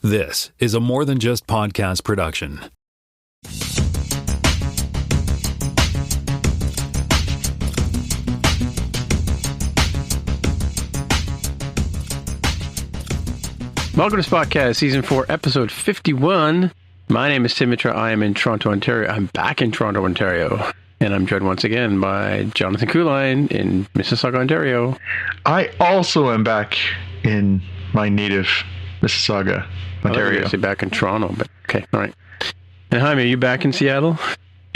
This is a More Than Just Podcast production. Welcome to Spotcast, Season 4, Episode 51. My name is Tim Mitra. I am in Toronto, Ontario. I'm back in Toronto, Ontario. And I'm joined once again by Jonathan Kuline in Mississauga, Ontario. I also am back in my native Mississauga, Ontario. I say back in Toronto, but okay, all right. And Jaime, are you back in Seattle?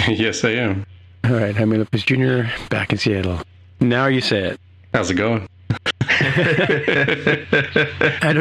Yes, I am. All right, Jaime Lopez Jr., back in Seattle. Now you say it. How's it going?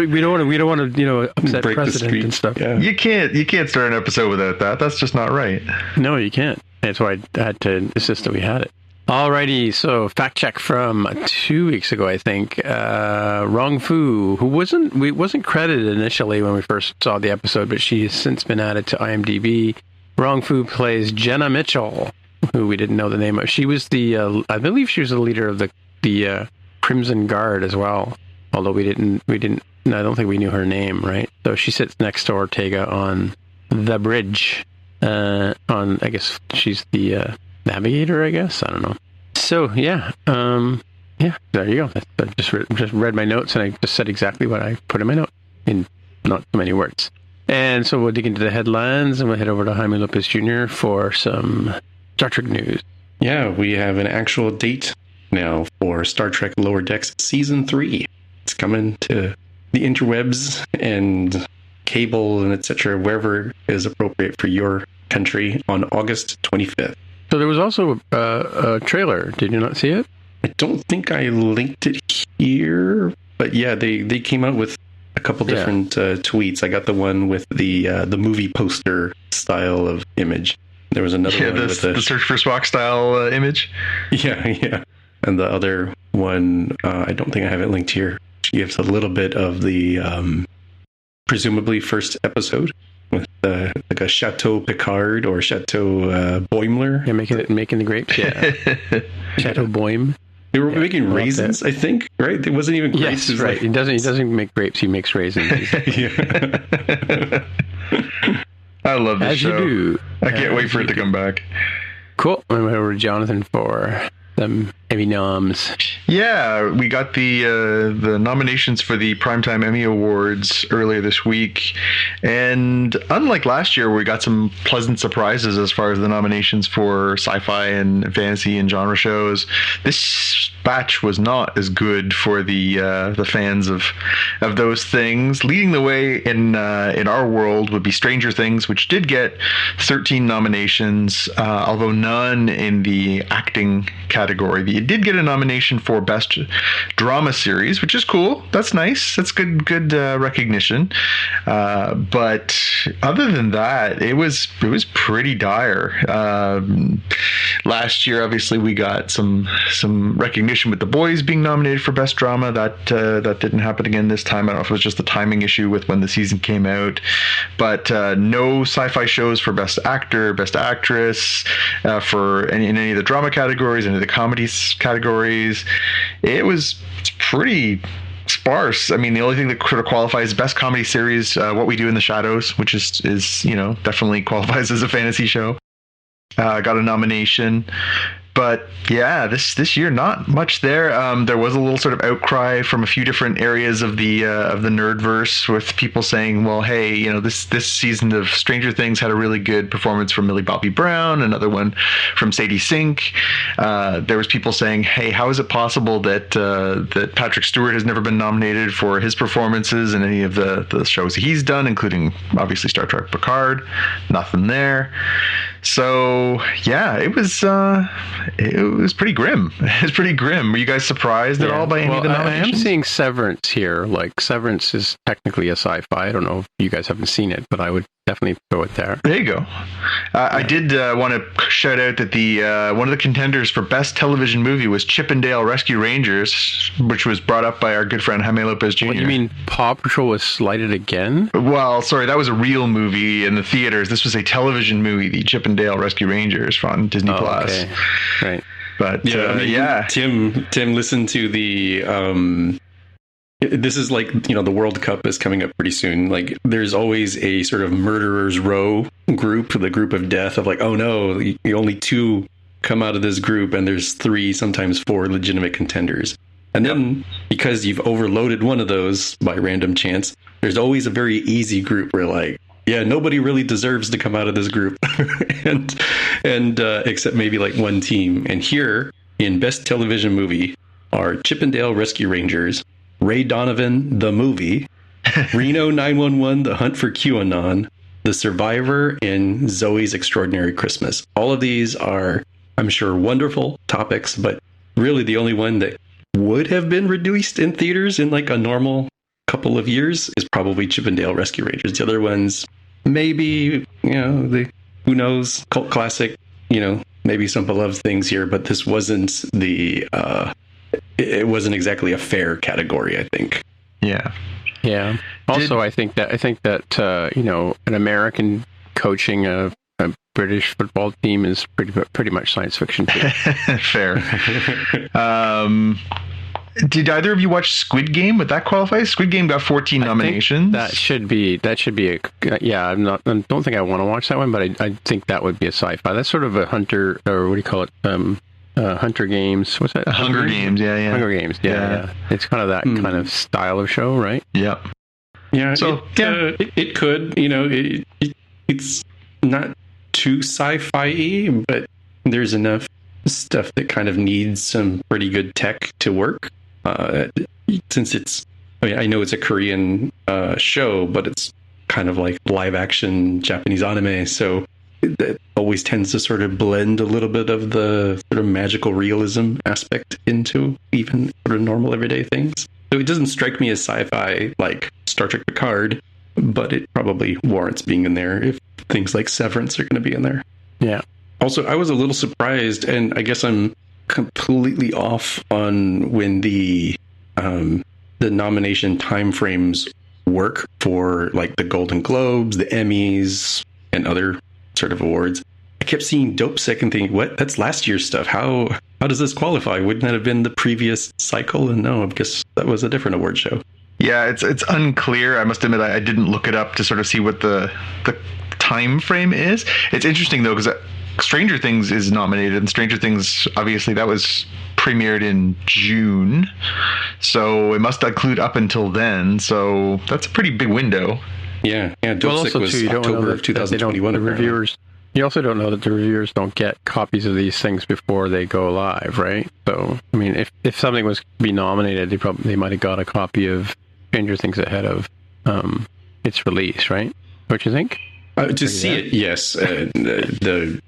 We don't want to, upset Break precedent and stuff. Yeah. You can't start an episode without that. That's just not right. No, you can't. That's why I had to insist that we had it. Alrighty, so fact check from 2 weeks ago, I think. Rong Fu, who wasn't credited initially when we first saw the episode, but she has since been added to IMDb. Rong Fu plays Jenna Mitchell, who we didn't know the name of. She was I believe she was the leader of the Crimson Guard as well. Although I don't think we knew her name, right? So she sits next to Ortega on the bridge. I guess she's the navigator, I guess. I don't know. So yeah, there you go. I just read my notes and I just said exactly what I put in my note in not too many words. And so we'll dig into the headlines and we'll head over to Jaime Lopez Jr. for some Star Trek news. Yeah, we have an actual date now for Star Trek Lower Decks Season 3. It's coming to the interwebs and cable and etc., wherever is appropriate for your country on August 25th. So there was also a trailer. Did you not see it? I don't think I linked it here, but yeah, they came out with a couple different tweets. I got the one with the movie poster style of image. There was another one with the Search for Spock style image. Yeah. And the other one, I don't think I have it linked here. She gives a little bit of the presumably first episode with like a Chateau Picard or Chateau Boimler. Yeah, making the grapes. Yeah, Chateau Boim. They were making raisins, I think. Right? It wasn't even grapes. Yes, right. He doesn't make grapes. He makes raisins. Yeah. I love this show. You do. I can't wait for it to come back. Cool. I'm over to Jonathan for some Emmy noms. Yeah, we got the nominations for the Primetime Emmy Awards earlier this week, and unlike last year, we got some pleasant surprises as far as the nominations for sci-fi and fantasy and genre shows. This batch was not as good for the fans of those things. Leading the way in our world would be Stranger Things, which did get 13 nominations, although none in the acting category. It did get a nomination for Best Drama Series, which is cool. That's nice. That's good recognition. But other than that, it was pretty dire. Last year, obviously, we got some recognition with The Boys being nominated for Best Drama. That didn't happen again this time. I don't know if it was just a timing issue with when the season came out. But no sci-fi shows for Best Actor, Best Actress, for in any of the drama categories, any of the comedies categories. It's pretty sparse. I mean, the only thing that could have qualifies Best Comedy Series, What We Do in the Shadows, which is definitely qualifies as a fantasy show. Got a nomination. But yeah, this year not much there. There was a little sort of outcry from a few different areas of the nerdverse with people saying, "Well, hey, this season of Stranger Things had a really good performance from Millie Bobby Brown, another one from Sadie Sink." There was people saying, "Hey, how is it possible that Patrick Stewart has never been nominated for his performances in any of the shows he's done, including obviously Star Trek Picard?" Nothing there. So yeah, it was pretty grim. It was pretty grim. Were you guys surprised at all by any of the nominations? I am seeing Severance here. Like, Severance is technically a sci-fi. I don't know if you guys haven't seen it, but I would definitely throw it there. There you go. I did want to shout out that the one of the contenders for Best Television Movie was Chip and Dale Rescue Rangers, which was brought up by our good friend Jaime Lopez Jr. What do you mean Paw Patrol was slighted again? Well, sorry, that was a real movie in the theaters. This was a television movie, the Chip and Dale Rescue Rangers on Disney Plus. Okay. Right. But Tim listened to the This is like, the World Cup is coming up pretty soon. Like, there's always a sort of murderer's row group, the group of death of like, oh no, only 2 come out of this group, and there's 3, sometimes 4 legitimate contenders. And then, because you've overloaded one of those by random chance, there's always a very easy group where like, yeah, nobody really deserves to come out of this group, and except maybe like one team. And here in Best Television Movie are Chippendale Rescue Rangers, Ray Donovan the Movie, Reno 911: The Hunt for QAnon, The Survivor, and Zoe's Extraordinary Christmas. All of these are, I'm sure, wonderful topics, but really the only one that would have been released in theaters in like a normal couple of years is probably Chippendale Rescue Rangers. The other ones, maybe, who knows, cult classic, maybe some beloved things here, but this wasn't it wasn't exactly a fair category, I think. Yeah. Also, I think that an American coaching a British football team is pretty much science fiction too. Fair. Did either of you watch Squid Game? Would that qualify? Squid Game got 14 nominations. That should be yeah. I don't think I want to watch that one, but I think that would be a sci-fi. That's sort of a hunter, or what do you call it? Hunter Games. What's that? Hunger Games. Yeah. Hunger Games. Yeah. It's kind of that kind of style of show, right? Yep. Yeah. So it could. It's not too sci-fi-y, but there's enough stuff that kind of needs some pretty good tech to work. Since I know it's a Korean show, but it's kind of like live action Japanese anime, so it always tends to sort of blend a little bit of the sort of magical realism aspect into even sort of normal everyday things. So it doesn't strike me as sci-fi like Star Trek Picard, but it probably warrants being in there if things like Severance are going to be in there. Yeah. Also, I was a little surprised, and I guess I'm completely off on when the nomination timeframes work for like the Golden Globes, the Emmys, and other sort of awards. I kept seeing Dope Sick and thinking, what? That's last year's stuff. How does this qualify? Wouldn't that have been the previous cycle? And no, I guess that was a different award show. Yeah, it's unclear. I must admit, I didn't look it up to sort of see what the time frame is. It's interesting though, because Stranger Things is nominated, and Stranger Things, obviously, that was premiered in June, so it must include up until then. So that's a pretty big window. Yeah. Dope Sick was October of 2021. Reviewers. You also don't know that the reviewers don't get copies of these things before they go live, right? So, I mean, if something was to be nominated, they might have got a copy of Stranger Things ahead of its release, right? Don't you think? To see it, yes. The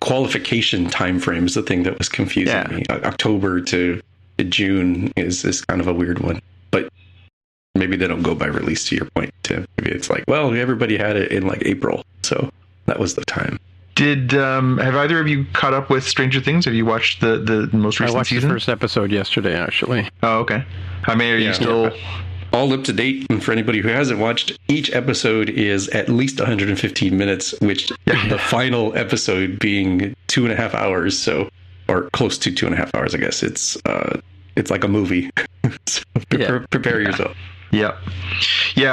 qualification time frame is the thing that was confusing me. October to June is kind of a weird one, but maybe they don't go by release, to your point, Tim. Maybe it's like, well, everybody had it in like April, so that was the time. Did have either of you caught up with Stranger Things? Have you watched the most recent season? I watched the first episode yesterday, actually. Oh, okay. I mean, are you still all up to date? And for anybody who hasn't watched, each episode is at least 115 minutes, which the final episode being 2.5 hours, or close to 2.5 hours, I guess. It's like a movie. So prepare yourself. Yeah.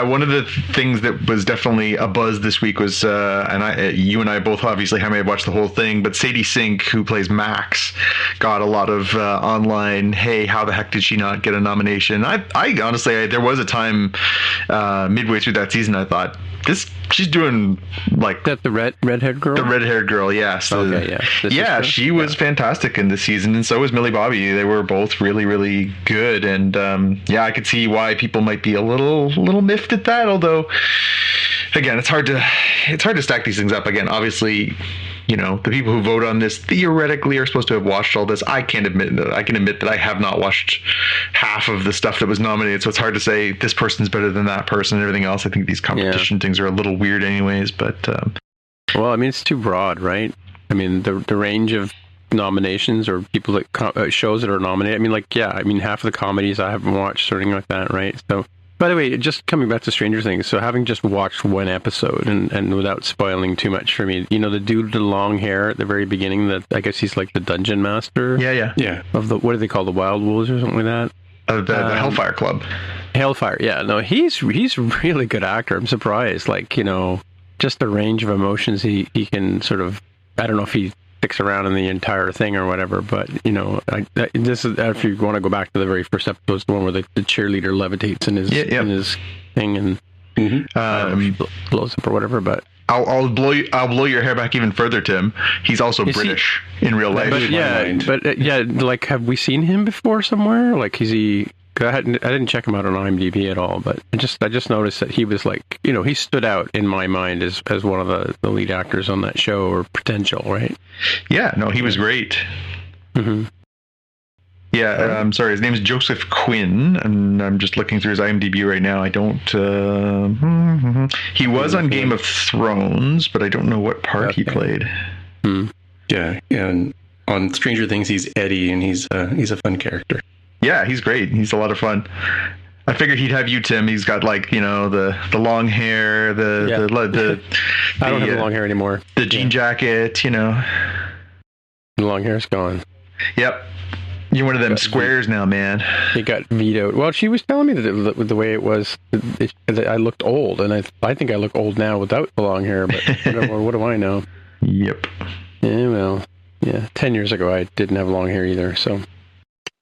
One of the things that was definitely a buzz this week was, you and I both obviously haven't watched the whole thing, but Sadie Sink, who plays Max, got a lot of online, hey, how the heck did she not get a nomination? I honestly, there was a time midway through that season, I thought, she's doing like that the red-haired girl. The red-haired girl, yes. Okay, yeah. She was fantastic in this season, and so was Millie Bobby. They were both really, really good, and I could see why people might be a little miffed at that. Although, again, it's hard to stack these things up. Again, obviously, the people who vote on this theoretically are supposed to have watched all this. I can admit that I have not watched half of the stuff that was nominated, so it's hard to say this person's better than that person and everything else. I think these competition things are a little weird anyways, but well, I mean, it's too broad, right? I mean, the range of nominations or people that shows that are nominated, I mean, half of the comedies I haven't watched, something like that, right? So, by the way, just coming back to Stranger Things, so having just watched one episode and without spoiling too much for me, the dude with the long hair at the very beginning, that I guess he's like the dungeon master. Yeah. Of what do they call, the Wild Wolves or something like that? The Hellfire Club. Hellfire, yeah. No, he's a really good actor. I'm surprised. Like, just the range of emotions he can sort of, I don't know if he sticks around in the entire thing or whatever, but, this is, if you want to go back to the very first episode, it's the one where the cheerleader levitates in his thing and blows up or whatever, but... I'll blow your hair back even further, Tim. He's also British in real life. But like, have we seen him before somewhere? Like, is he... I didn't check him out on IMDb at all, but I just noticed that he was like, he stood out in my mind as one of the lead actors on that show, or potential, right? Yeah, no, he was great. Mm-hmm. Yeah, I'm sorry, his name is Joseph Quinn, and I'm just looking through his IMDb right now. I don't... He was on Game of Thrones, but I don't know what part he played. Yeah, and on Stranger Things, he's Eddie, and he's a fun character. Yeah, he's great. He's a lot of fun. I figured he'd have you, Tim. He's got the long hair, the I don't have the long hair anymore. The jean jacket, The long hair's gone. Yep. You're one of them squares now, man. He got vetoed. Well, she was telling me that the way it was, that I looked old, and I think I look old now without the long hair, but what do I know? Yep. Yeah, well, 10 years ago I didn't have long hair either, so...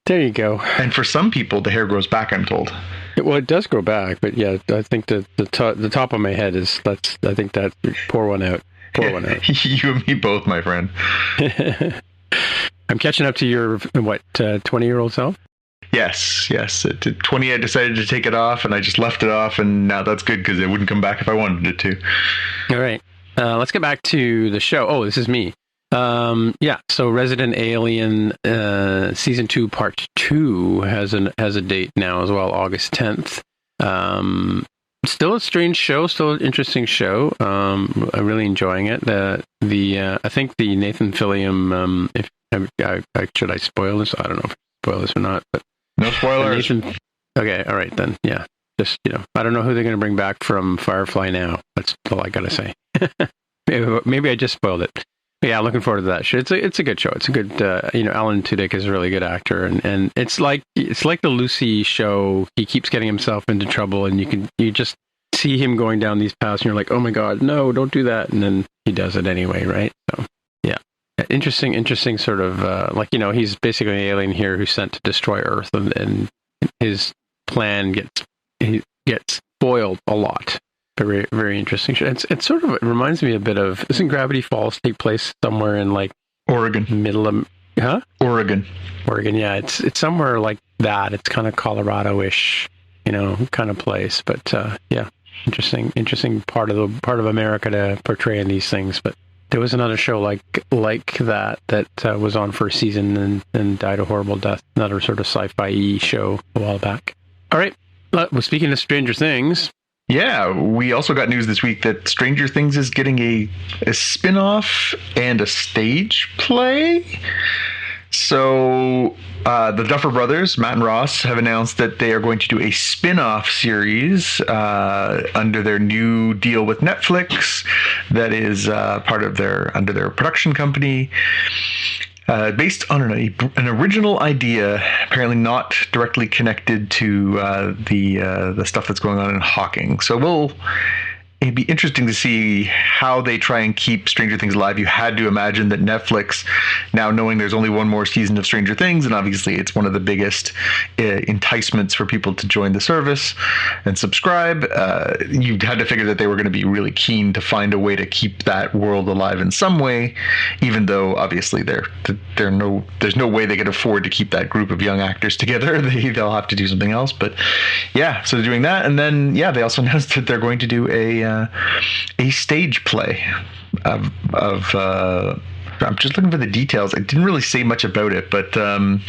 There you go. And for some people, the hair grows back, I'm told. Well, it does grow back, but yeah, I think the top of my head is, I think that, pour one out. You and me both, my friend. I'm catching up to your, 20-year-old self? Yes. At 20, I decided to take it off, and I just left it off, and now that's good, because it wouldn't come back if I wanted it to. All right. Let's get back to the show. Oh, this is me. So Resident Alien Season 2 Part 2 has a date now as well, August 10th. Still a strange show, still an interesting show. I'm really enjoying it. I think the Nathan Fillion, should I spoil this? I don't know if I spoil this or not, but no spoilers. Okay, all right then. Yeah, just I don't know who they're going to bring back from Firefly now. That's all I gotta say. Maybe I just spoiled it. Yeah, looking forward to that show. It's a good show. It's a good, Alan Tudyk is a really good actor, and it's like the Lucy show. He keeps getting himself into trouble, and you just see him going down these paths, and you're like, oh my god, no, don't do that, and then he does it anyway, right? So yeah, interesting sort of he's basically an alien here who's sent to destroy Earth, and his plan gets foiled a lot. Very, very interesting show. It reminds me a bit of, doesn't Gravity Falls take place somewhere in like Oregon? Middle of, huh? Oregon, yeah. It's somewhere like that. It's kind of Colorado-ish, kind of place. But interesting part of America to portray in these things. But there was another show like that was on for a season and died a horrible death. Another sort of sci-fi show a while back. All right. Well, speaking of Stranger Things. Yeah, we also got news this week that Stranger Things is getting a spin-off and a stage play. So the Duffer Brothers, Matt and Ross, have announced that they are going to do a spin-off series under their new deal with Netflix that is under their production company. Based on an original idea, apparently not directly connected to the stuff that's going on in Hawking. So it'd be interesting to see how they try and keep Stranger Things alive. You had to imagine that Netflix, now knowing there's only one more season of Stranger Things, and obviously it's one of the biggest enticements for people to join the service and subscribe, you had to figure that they were going to be really keen to find a way to keep that world alive in some way, even though obviously there's no way they could afford to keep that group of young actors together. They'll have to do something else. But yeah, so they're doing that, and then they also announced that they're going to do a stage play of I'm just looking for the details. I didn't really say much about it, but a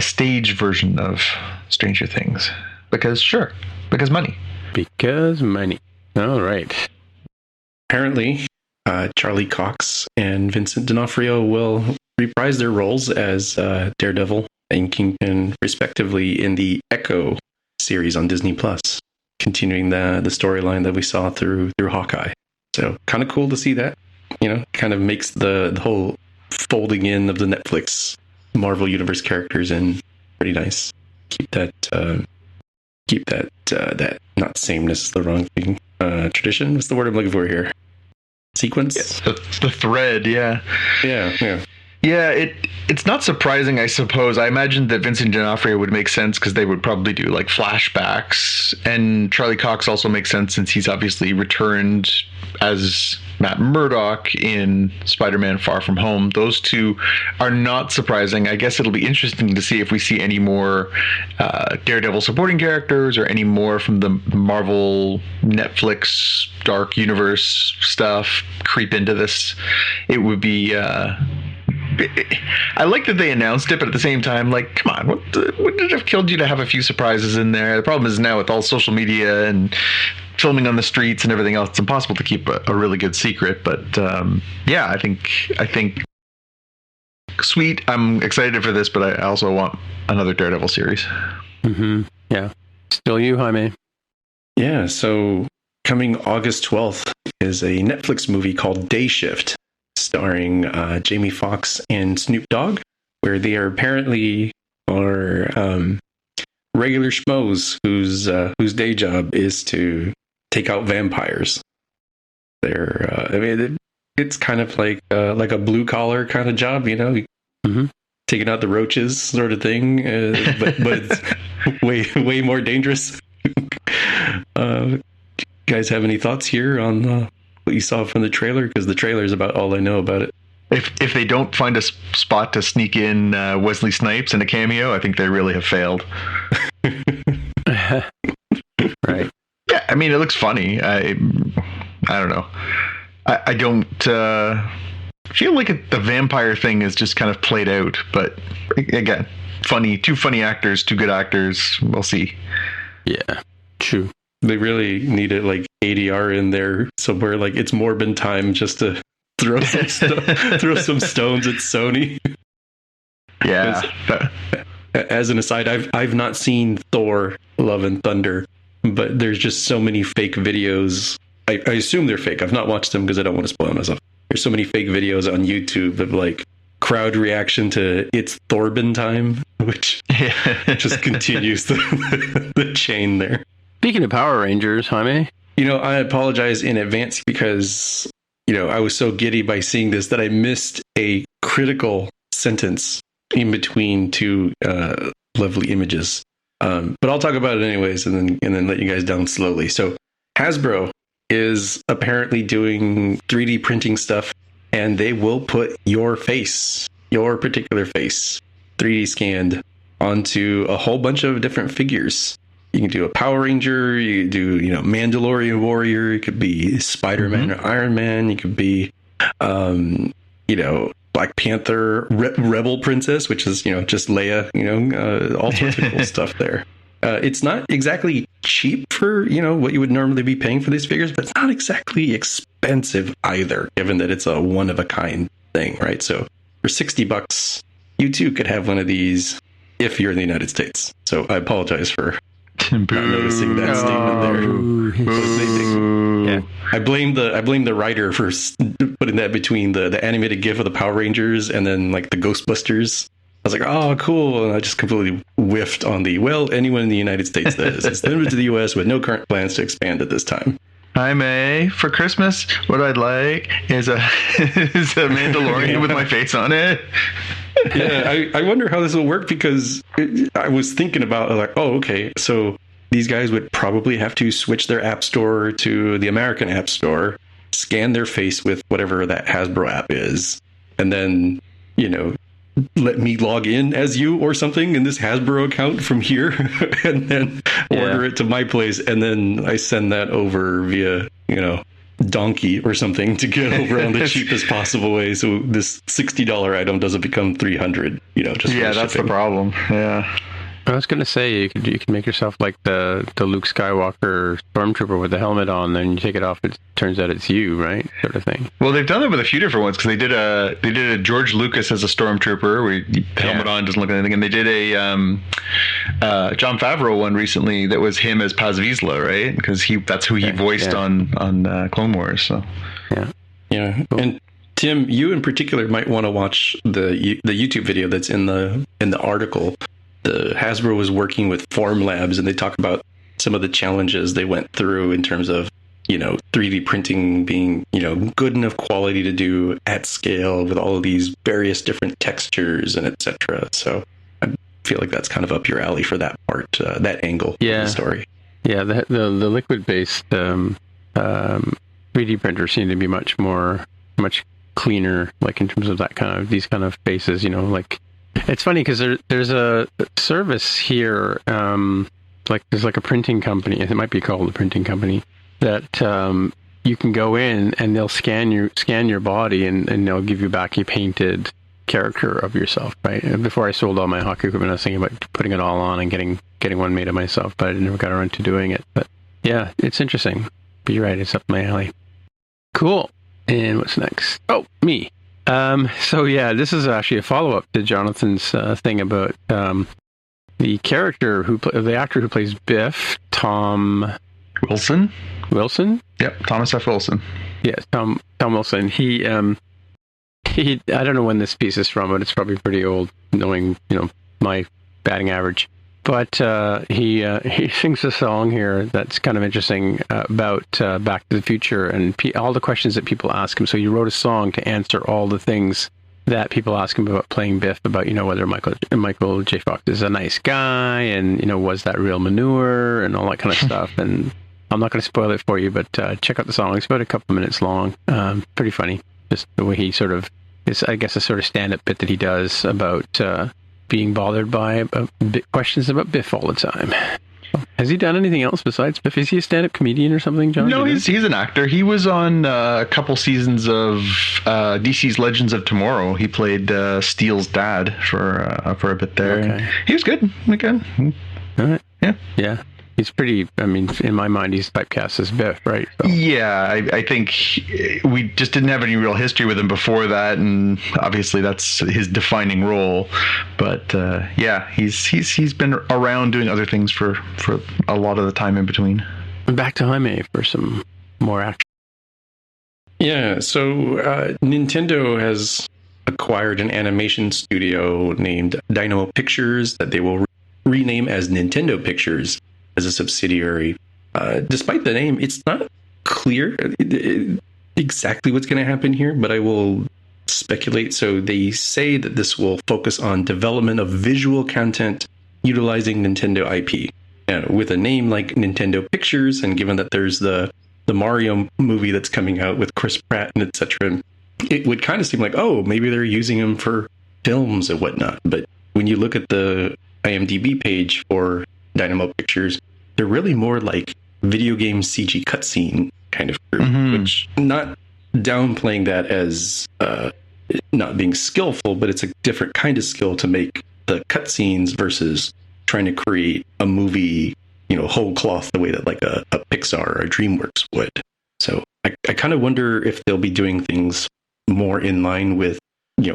stage version of Stranger Things because money. All right. Apparently Charlie Cox and Vincent D'Onofrio will reprise their roles as Daredevil and Kingpin respectively in the Echo series on Disney Plus, continuing the storyline that we saw through Hawkeye. So kind of cool to see that. Kind of makes the whole folding in of the Netflix Marvel Universe characters and pretty nice. Keep that that not sameness is the wrong thing. Tradition. What's the word I'm looking for here? Sequence. Yes, the thread. Yeah. Yeah. Yeah, it's not surprising, I suppose. I imagined that Vincent D'Onofrio would make sense because they would probably do like flashbacks, and Charlie Cox also makes sense since he's obviously returned as Matt Murdock in Spider-Man Far From Home. Those two are not surprising. I guess it'll be interesting to see if we see any more Daredevil supporting characters or any more from the Marvel Netflix Dark Universe stuff creep into this. It would be... I like that they announced it, but at the same time, like, come on, wouldn't it have killed you to have a few surprises in there? The problem is now with all social media and filming on the streets and everything else, it's impossible to keep a really good secret. But yeah, I think sweet. I'm excited for this, but I also want another Daredevil series. Mm-hmm. Yeah. Still you, Jaime? Yeah. So coming August 12th is a Netflix movie called Day Shift, starring Jamie Foxx and Snoop Dogg, where they are apparently regular schmoes whose day job is to take out vampires. They're it's kind of like a blue collar kind of job, you know, taking out the roaches sort of thing, but it's way more dangerous. Guys, have any thoughts here on what you saw from the trailer? Because the trailer is about all I know about it. If they don't find a spot to sneak in Wesley Snipes in a cameo, I think they really have failed. Right. Yeah, I mean, it looks funny. I don't know. I don't feel like the vampire thing is just kind of played out. But again, funny. Two funny actors, two good actors. We'll see. Yeah, true. They really needed like ADR in there somewhere. Like it's Morbin time just to throw some stones at Sony. Yeah. As an aside, I've not seen Thor: Love and Thunder, but there's just so many fake videos. I assume they're fake. I've not watched them because I don't want to spoil myself. There's so many fake videos on YouTube of like crowd reaction to "It's Thorbin time," which just continues the chain there. Speaking of Power Rangers, Jaime. You know, I apologize in advance because, you know, I was so giddy by seeing this that I missed a critical sentence in between two lovely images. But I'll talk about it anyways and then let you guys down slowly. So Hasbro is apparently doing 3D printing stuff, and they will put your face, your particular face, 3D scanned onto a whole bunch of different figures. You can do a Power Ranger, you can do, you know, Mandalorian Warrior, it could be Spider-Man or Iron Man, you could be, you know, Black Panther, Rebel Princess, which is, you know, just Leia, you know, all sorts of cool stuff there. It's not exactly cheap for, you know, what you would normally be paying for these figures, but it's not exactly expensive either, given that it's a one-of-a-kind thing, right? So for $60, you too could have one of these if you're in the United States. So I apologize for not noticing that statement there. Yeah, I blame the writer for putting that between the animated GIF of the Power Rangers and then like the Ghostbusters. I was like, oh, cool, and I just completely whiffed on anyone in the United States does. It's limited to the U.S. with no current plans to expand at this time. Hi, May. For Christmas, what I'd like is a Mandalorian with my face on it. Yeah, I wonder how this will work because I was thinking about like, oh, okay, so these guys would probably have to switch their app store to the American app store, scan their face with whatever that Hasbro app is, and then, you know, let me log in as you or something in this Hasbro account from here and then order it to my place. And then I send that over via, you know, Donkey or something to get over on the cheapest possible way. So this $60 item doesn't become $300, you know, just that's the problem. Yeah. I was going to say, you could make yourself like the Luke Skywalker stormtrooper with the helmet on, then you take it off, it turns out it's you, right? Sort of thing. Well, they've done that with a few different ones, because they did a George Lucas as a stormtrooper, where the helmet on, doesn't look like anything, and they did a Jon Favreau one recently that was him as Paz Vizsla, right? Because that's who he voiced on Clone Wars. So yeah. Cool. And Tim, you in particular might want to watch the YouTube video that's in the article the Hasbro was working with Form Labs, and they talk about some of the challenges they went through in terms of, 3D printing being, good enough quality to do at scale with all of these various different textures and etc. So I feel like that's kind of up your alley for that part, that angle of the story. Yeah, the liquid-based 3D printers seem to be much cleaner, like in terms of these kind of faces, like it's funny because there's a service here, there's like a printing company, it might be called a printing company, that you can go in and they'll scan your body and they'll give you back a painted character of yourself, right? And before I sold all my hockey equipment, I was thinking about putting it all on and getting one made of myself, but I never got around to doing it. But yeah, it's interesting. But you're right, it's up my alley. Cool. And what's next? Oh, me. So yeah, this is actually a follow-up to Jonathan's thing about the character the actor who plays Biff, Tom Wilson. Yep, Thomas F. Wilson. Yes, Tom Wilson. He I don't know when this piece is from, but it's probably pretty old, knowing my batting average. But he sings a song here that's kind of interesting about Back to the Future and all the questions that people ask him. So he wrote a song to answer all the things that people ask him about playing Biff, about whether Michael J. Fox is a nice guy, and was that real manure and all that kind of stuff. And I'm not going to spoil it for you, but check out the song. It's about a couple minutes long. Pretty funny, just the way he sort of is, I guess, a sort of stand-up bit that he does about being bothered by questions about Biff all the time. Has he done anything else besides Biff? Is he a stand-up comedian or something, John? No, he's an actor. He was on a couple seasons of DC's Legends of Tomorrow. He played Steele's dad for a bit there. Okay. He was good. Again. All right. Yeah. Yeah. He's pretty, in my mind, he's typecast as Biff, right? So. Yeah, I think we just didn't have any real history with him before that, and obviously that's his defining role. But yeah, he's been around doing other things for a lot of the time in between. Back to Jaime for some more action. Yeah, so Nintendo has acquired an animation studio named Dynamo Pictures that they will rename as Nintendo Pictures as a subsidiary. Despite the name, it's not clear exactly what's going to happen here, but I will speculate. So they say that this will focus on development of visual content utilizing Nintendo IP. With a name like Nintendo Pictures, and given that there's the Mario movie that's coming out with Chris Pratt and etc., it would kind of seem like, oh, maybe they're using them for films and whatnot. But when you look at the IMDb page for Dynamo Pictures, they're really more like video game CG cutscene kind of crew, which, not downplaying that as not being skillful, but it's a different kind of skill to make the cutscenes versus trying to create a movie, whole cloth the way that like a Pixar or a DreamWorks would. So I kind of wonder if they'll be doing things more in line with,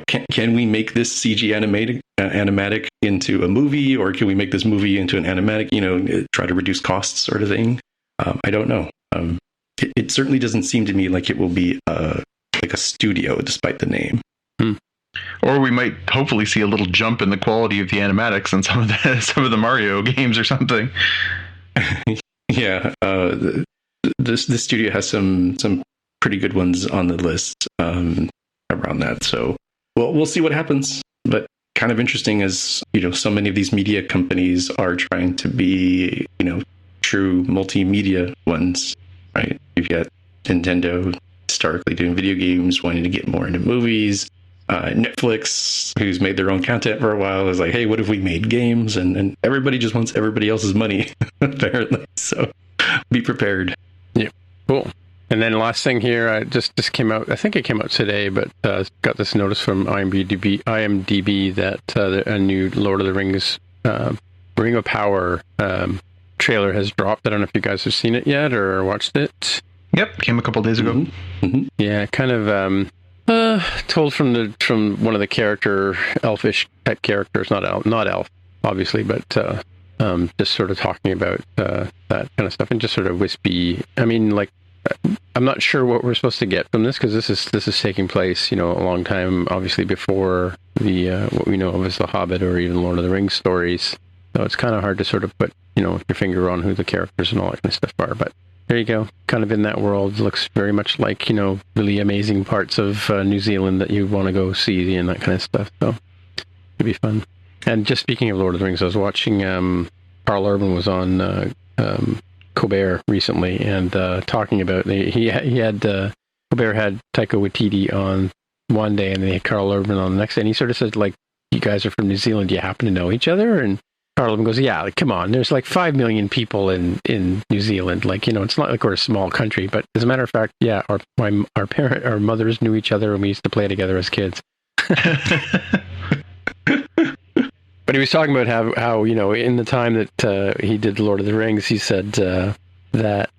can we make this CG animatic into a movie, or can we make this movie into an animatic, try to reduce costs sort of thing? I don't know. It certainly doesn't seem to me like it will be like a studio, despite the name. Or we might hopefully see a little jump in the quality of the animatics in some of the Mario games or something. Yeah, this studio has some pretty good ones on the list around that. So we'll see what happens. But kind of interesting as so many of these media companies are trying to be true multimedia ones, right? You've got Nintendo historically doing video games, wanting to get more into movies. Netflix, who's made their own content for a while, is like, hey, what if we made games? And everybody just wants everybody else's money, apparently. So be prepared. Yeah, cool. And then last thing here, just came out, I think it came out today, but got this notice from IMDb that a new Lord of the Rings Ring of Power trailer has dropped. I don't know if you guys have seen it yet or watched it. Yep, came a couple days ago. Mm-hmm. Yeah, kind of told from one of the elfish type characters, not elf, obviously, but just sort of talking about that kind of stuff, and just sort of wispy. I mean, like I'm not sure what we're supposed to get from this, because this is taking place, a long time, obviously, before the what we know of as The Hobbit or even Lord of the Rings stories. So it's kind of hard to sort of put, your finger on who the characters and all that kind of stuff are. But there you go. Kind of in that world. Looks very much like, really amazing parts of New Zealand that you want to go see and that kind of stuff. So it'd be fun. And just speaking of Lord of the Rings, I was watching Carl Urban was on Colbert recently, and talking about Colbert had Taika Waititi on one day, and they had Carl Urban on the next day, and he sort of said, like, you guys are from New Zealand, do you happen to know each other? And Carl Urban goes, yeah, like, come on, there's like 5 million people in New Zealand, like, it's not like we're a small country, but as a matter of fact, yeah, our mothers knew each other, and we used to play together as kids. But he was talking about how in the time that he did Lord of the Rings, he said that,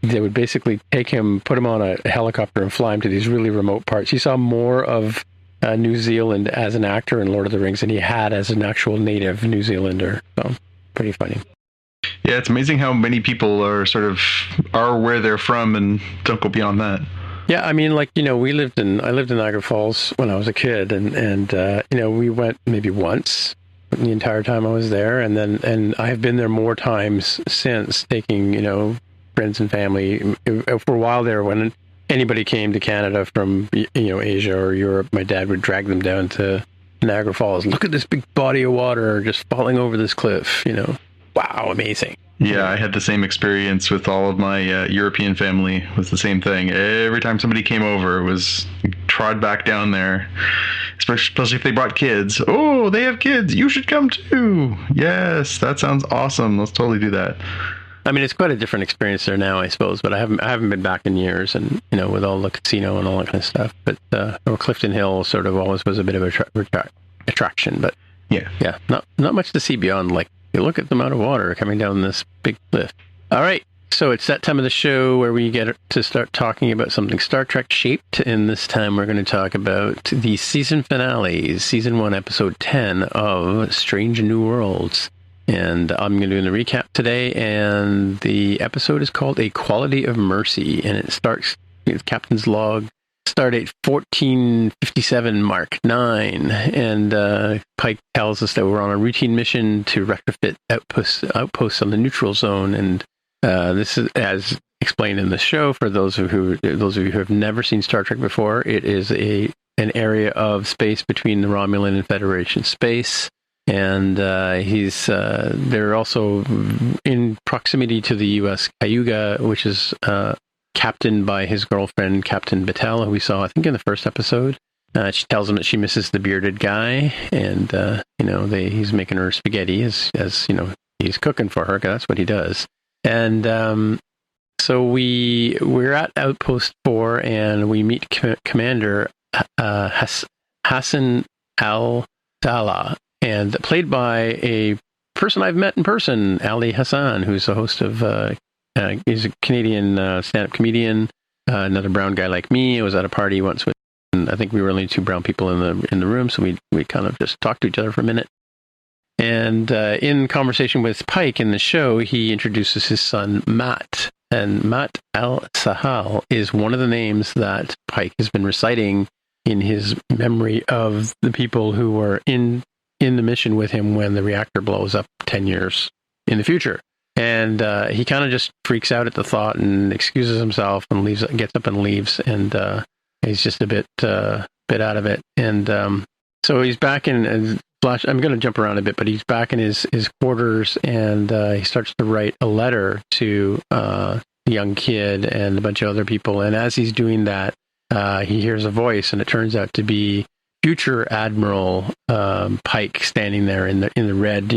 they would basically take him, put him on a helicopter and fly him to these really remote parts. He saw more of New Zealand as an actor in Lord of the Rings than he had as an actual native New Zealander. So, pretty funny. Yeah, it's amazing how many people are where they're from and don't go beyond that. Yeah, I mean, like, I lived in Niagara Falls when I was a kid, and we went maybe once the entire time I was there, and I have been there more times since, taking friends and family. For a while there, when anybody came to Canada from Asia or Europe, my dad would drag them down to Niagara Falls. Look at this big body of water just falling over this cliff. Wow, amazing. Yeah, I had the same experience with all of my European family. It was the same thing. Every time somebody came over, it was trod back down there, especially if they brought kids. Oh, they have kids. You should come too. Yes, that sounds awesome. Let's totally do that. I mean, it's quite a different experience there now, I suppose, but I haven't been back in years, and with all the casino and all that kind of stuff. But Clifton Hill sort of always was a bit of a attraction, but yeah, not much to see beyond, like, you look at the amount of water coming down this big cliff. All right, so it's that time of the show where we get to start talking about something Star Trek shaped, and this time we're going to talk about the season finale, Season 1, Episode 10 of Strange New Worlds. And I'm going to do the recap today, and the episode is called A Quality of Mercy, and it starts with Captain's Log, stardate 1457 Mark 9, and Pike tells us that we're on a routine mission to retrofit outposts on the neutral zone, and this is, as explained in the show, for those of you who have never seen Star Trek before, it is an area of space between the Romulan and Federation space. And they're also in proximity to the U.S. Cayuga, which is captained by his girlfriend, Captain Battelle, who we saw, I think, in the first episode. She tells him that she misses the bearded guy, and he's making her spaghetti as he's cooking for her, 'cause that's what he does. And so we're at Outpost 4, and we meet Commander Hassan Al-Dala, and played by a person I've met in person, Ali Hassan, who's the host of, he's a Canadian stand-up comedian, another brown guy like me. I was at a party once with, and I think we were only two brown people in the room, so we kind of just talked to each other for a minute. And in conversation with Pike in the show, he introduces his son, Matt. And Matt Al-Sahal is one of the names that Pike has been reciting in his memory of the people who were in the mission with him when the reactor blows up 10 years in the future. And he kind of just freaks out at the thought and excuses himself and gets up and leaves. And he's just a bit out of it. And so he's back in Flash. I'm going to jump around a bit, but he's back in his quarters, and he starts to write a letter to the young kid and a bunch of other people. And as he's doing that, he hears a voice, and it turns out to be future Admiral Pike standing there in the red,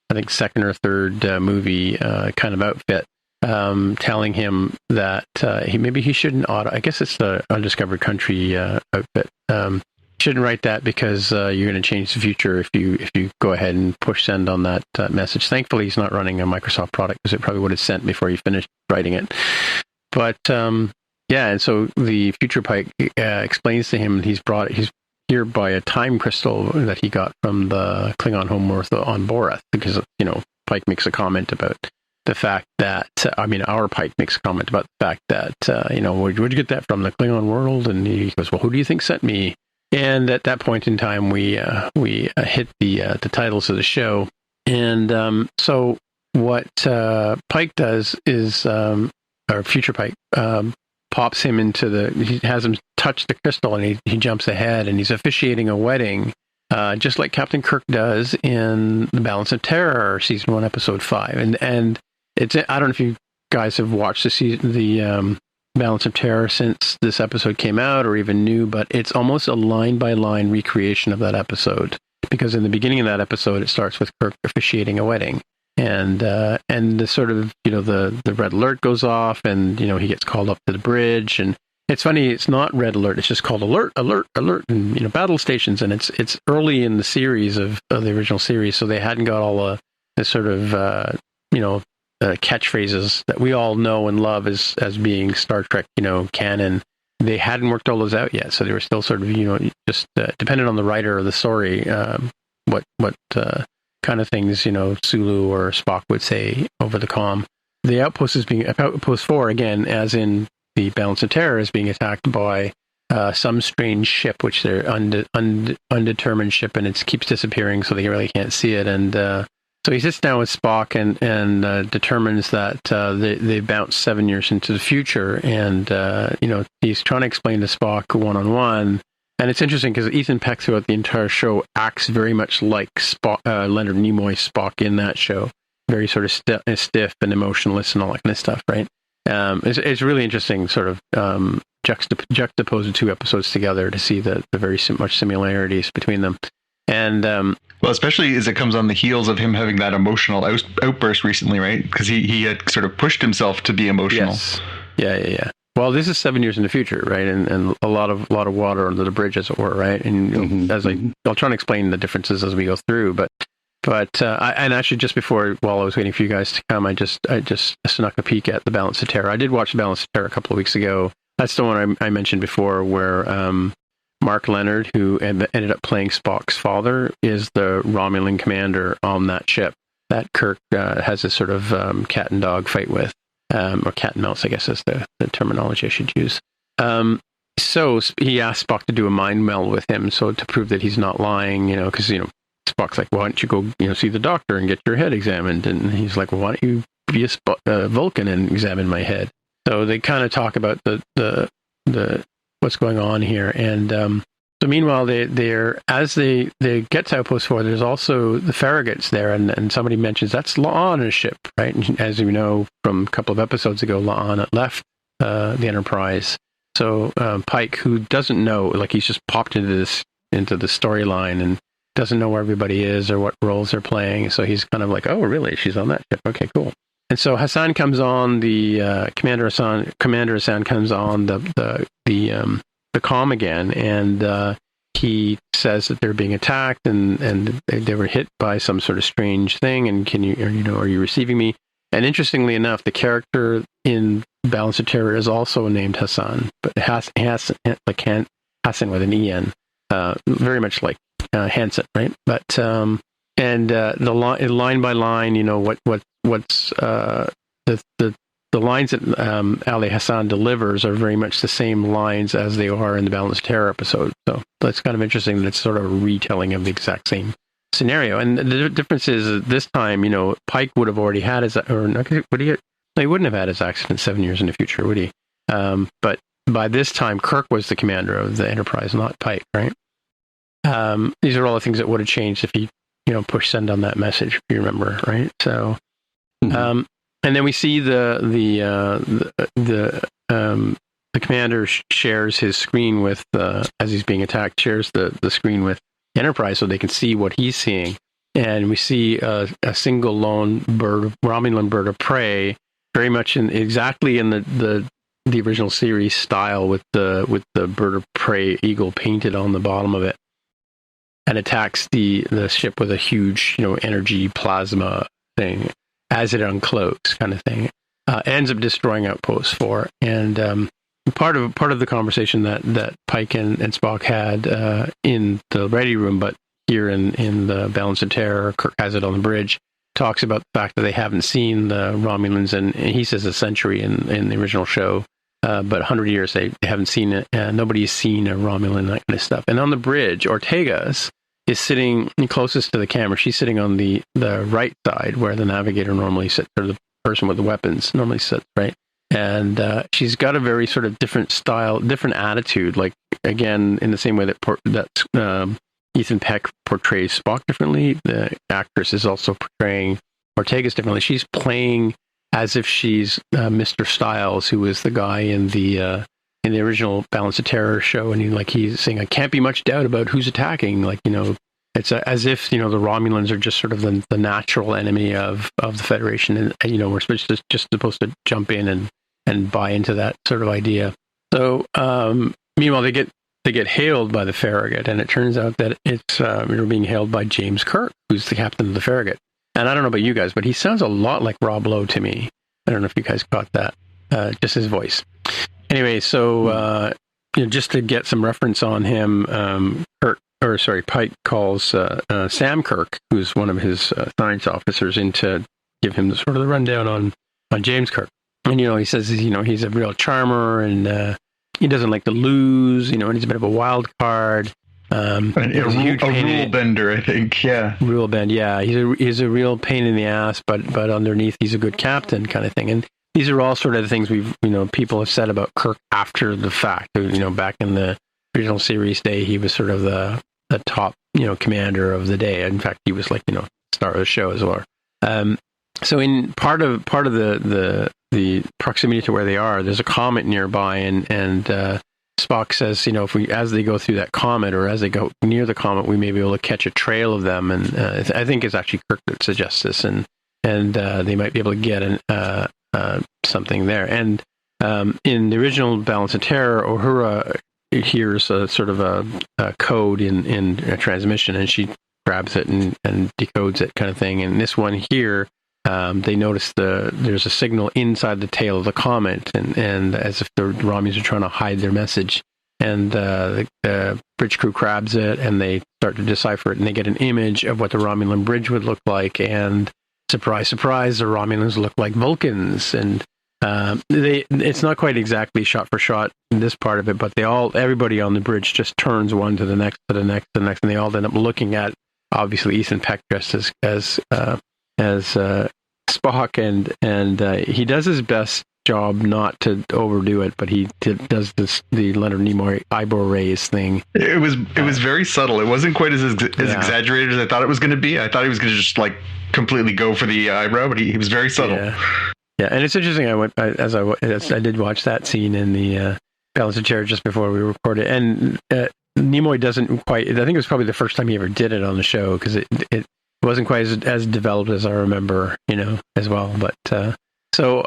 I think second or third movie kind of outfit, telling him that he shouldn't I guess it's the Undiscovered Country outfit. Shouldn't write that because you're going to change the future if you go ahead and push send on that message. Thankfully, he's not running a Microsoft product, because it probably would have sent before he finished writing it. But yeah, and so the future Pike explains to him that he's here by a time crystal that he got from the Klingon homeworld on Borath, because Pike makes a comment about the fact that, our Pike makes a comment about the fact that, where'd you get that from, the Klingon world? And he goes, well, who do you think sent me? And at that point in time, we hit the titles of the show. And so what Pike does is, or Future Pike, pops him he has him touch the crystal, and he jumps ahead, and he's officiating a wedding, just like Captain Kirk does in The Balance of Terror, Season 1, Episode 5. And it's, I don't know if you guys have watched the Balance of Terror since this episode came out, or even new, but it's almost a line-by-line recreation of that episode, because in the beginning of that episode, it starts with Kirk officiating a wedding. And the sort of, the red alert goes off, and, he gets called up to the bridge. And it's funny, it's not red alert, it's just called alert, alert, alert, and, battle stations. And it's early in the series of the original series, so they hadn't got all the sort of, catchphrases that we all know and love as being Star Trek, canon. They hadn't worked all those out yet, so they were still sort of, just dependent on the writer or the story, what kind of things, Sulu or Spock would say over the comm. The outpost Outpost 4, again, as in the Balance of Terror, is being attacked by some strange ship, which they're undetermined ship, and it keeps disappearing, so they really can't see it. And so he sits down with Spock and determines that they bounced 7 years into the future, and he's trying to explain to Spock one-on-one. And it's interesting because Ethan Peck throughout the entire show acts very much like Spock, Leonard Nimoy's Spock in that show. Very sort of stiff and emotionless and all that kind of stuff, right? It's really interesting, sort of juxtapose the two episodes together to see the very much similarities between them. And well, especially as it comes on the heels of him having that emotional outburst recently, right? Because he had sort of pushed himself to be emotional. Yes. Yeah. Well, this is 7 years in the future, right? And a lot of water under the bridge, as it were, right? And I'll try and explain the differences as we go through. But and actually, just while I was waiting for you guys to come, I just snuck a peek at The Balance of Terror. I did watch The Balance of Terror a couple of weeks ago. That's the one I mentioned before, where Mark Leonard, who ended up playing Spock's father, is the Romulan commander on that ship that Kirk has this sort of cat and dog fight with. Or cat and mouse, I guess is the terminology I should use. So he asked Spock to do a mind meld with him, so to prove that he's not lying, because, Spock's like, well, why don't you go, see the doctor and get your head examined? And he's like, well, why don't you be a Vulcan and examine my head? So they kind of talk about the what's going on here. And so meanwhile, as they get to Outpost 4, there's also the Farragut's there, and somebody mentions that's La'an's ship, right? And as you know from a couple of episodes ago, La'an left the Enterprise. So Pike, who doesn't know, like he's just popped into the storyline and doesn't know where everybody is or what roles they're playing. So he's kind of like, oh, really? She's on that ship? Okay, cool. And so Hassan comes on, Commander Hassan comes on the comm again, and he says that they're being attacked and they were hit by some sort of strange thing, and are you receiving me? And interestingly enough, the character in Balance of Terror is also named Hassan, but Hassan with an EN, very much like Hansen, right? But the line by line, what's the lines that Ali Hassan delivers are very much the same lines as they are in the Balance of Terror episode. So that's kind of interesting that it's sort of a retelling of the exact same scenario. And the difference is this time, Pike would have already had his, or would he? No, he wouldn't have had his accident 7 years in the future, would he? But by this time, Kirk was the commander of the Enterprise, not Pike, right? These are all the things that would have changed if he, push send on that message, if you remember, right? So, and then we see the commander shares his screen with, as he's being attacked, shares the screen with Enterprise so they can see what he's seeing. And we see a single lone Romulan bird of prey, very much exactly in the original series style, with the bird of prey eagle painted on the bottom of it, and attacks the ship with a huge energy plasma thing as it uncloaks, kind of thing. Ends up destroying Outpost 4, and part of the conversation that Pike and Spock had in the ready room, but here in the Balance of Terror, Kirk has it on the bridge. talks about the fact that they haven't seen the Romulans, and he says a century in the original show, but 100 years they haven't seen it. Nobody's seen a Romulan, that kind of stuff. And on the bridge, Ortega's is sitting closest to the camera. She's sitting on the right side where the navigator normally sits, or the person with the weapons normally sits, right? And she's got a very sort of different style, different attitude. Like, again, in the same way that Ethan Peck portrays Spock differently, the actress is also portraying Ortega's differently. She's playing as if she's Mr. Styles, who was the guy in the original Balance of Terror show, and he's saying, "I can't be much doubt about who's attacking." Like, it's as if the Romulans are just sort of the natural enemy of the Federation, and we're just supposed to jump in and buy into that sort of idea. So meanwhile, they get hailed by the Farragut, and it turns out that it's we're being hailed by James Kirk, who's the captain of the Farragut. And I don't know about you guys, but he sounds a lot like Rob Lowe to me. I don't know if you guys caught that, just his voice. Anyway, so just to get some reference on him, Pike calls Sam Kirk, who's one of his science officers, in to give him the rundown on James Kirk. And he says he's a real charmer, and he doesn't like to lose, and he's a bit of a wild card. A rule bender, I think. Yeah, rule bend. Yeah, he's a real pain in the ass, but underneath he's a good captain, kind of thing. And these are all sort of the things people have said about Kirk after the fact. Back in the original series day, he was sort of the top commander of the day. In fact, he was like star of the show as well. So in part of the proximity to where they are, there's a comet nearby, and Spock says, as they go through that comet, or as they go near the comet, we may be able to catch a trail of them. And I think it's actually Kirk that suggests this, and they might be able to get something there. And in the original Balance of Terror, Uhura hears a sort of a code in a transmission, and she grabs it and decodes it, kind of thing. And this one here, they notice there's a signal inside the tail of the comet, and as if the Romulans are trying to hide their message. And the bridge crew grabs it, and they start to decipher it, and they get an image of what the Romulan bridge would look like. And surprise, surprise, the Romulans look like Vulcans. And it's not quite exactly shot for shot in this part of it, but everybody on the bridge just turns one to the next, to the next, to the next, and they all end up looking at, obviously, Ethan Peck dressed as Spock, and he does his best job not to overdo it, but he does the Leonard Nimoy eyebrow raise thing. It was very subtle. It wasn't quite as exaggerated as I thought it was going to be. I thought he was going to just completely go for the eyebrow, but he was very subtle. Yeah, and it's interesting. I did watch that scene in the Balance of Terror just before we recorded, and Nimoy doesn't quite. I think it was probably the first time he ever did it on the show, because it wasn't quite as developed as I remember, as well. But so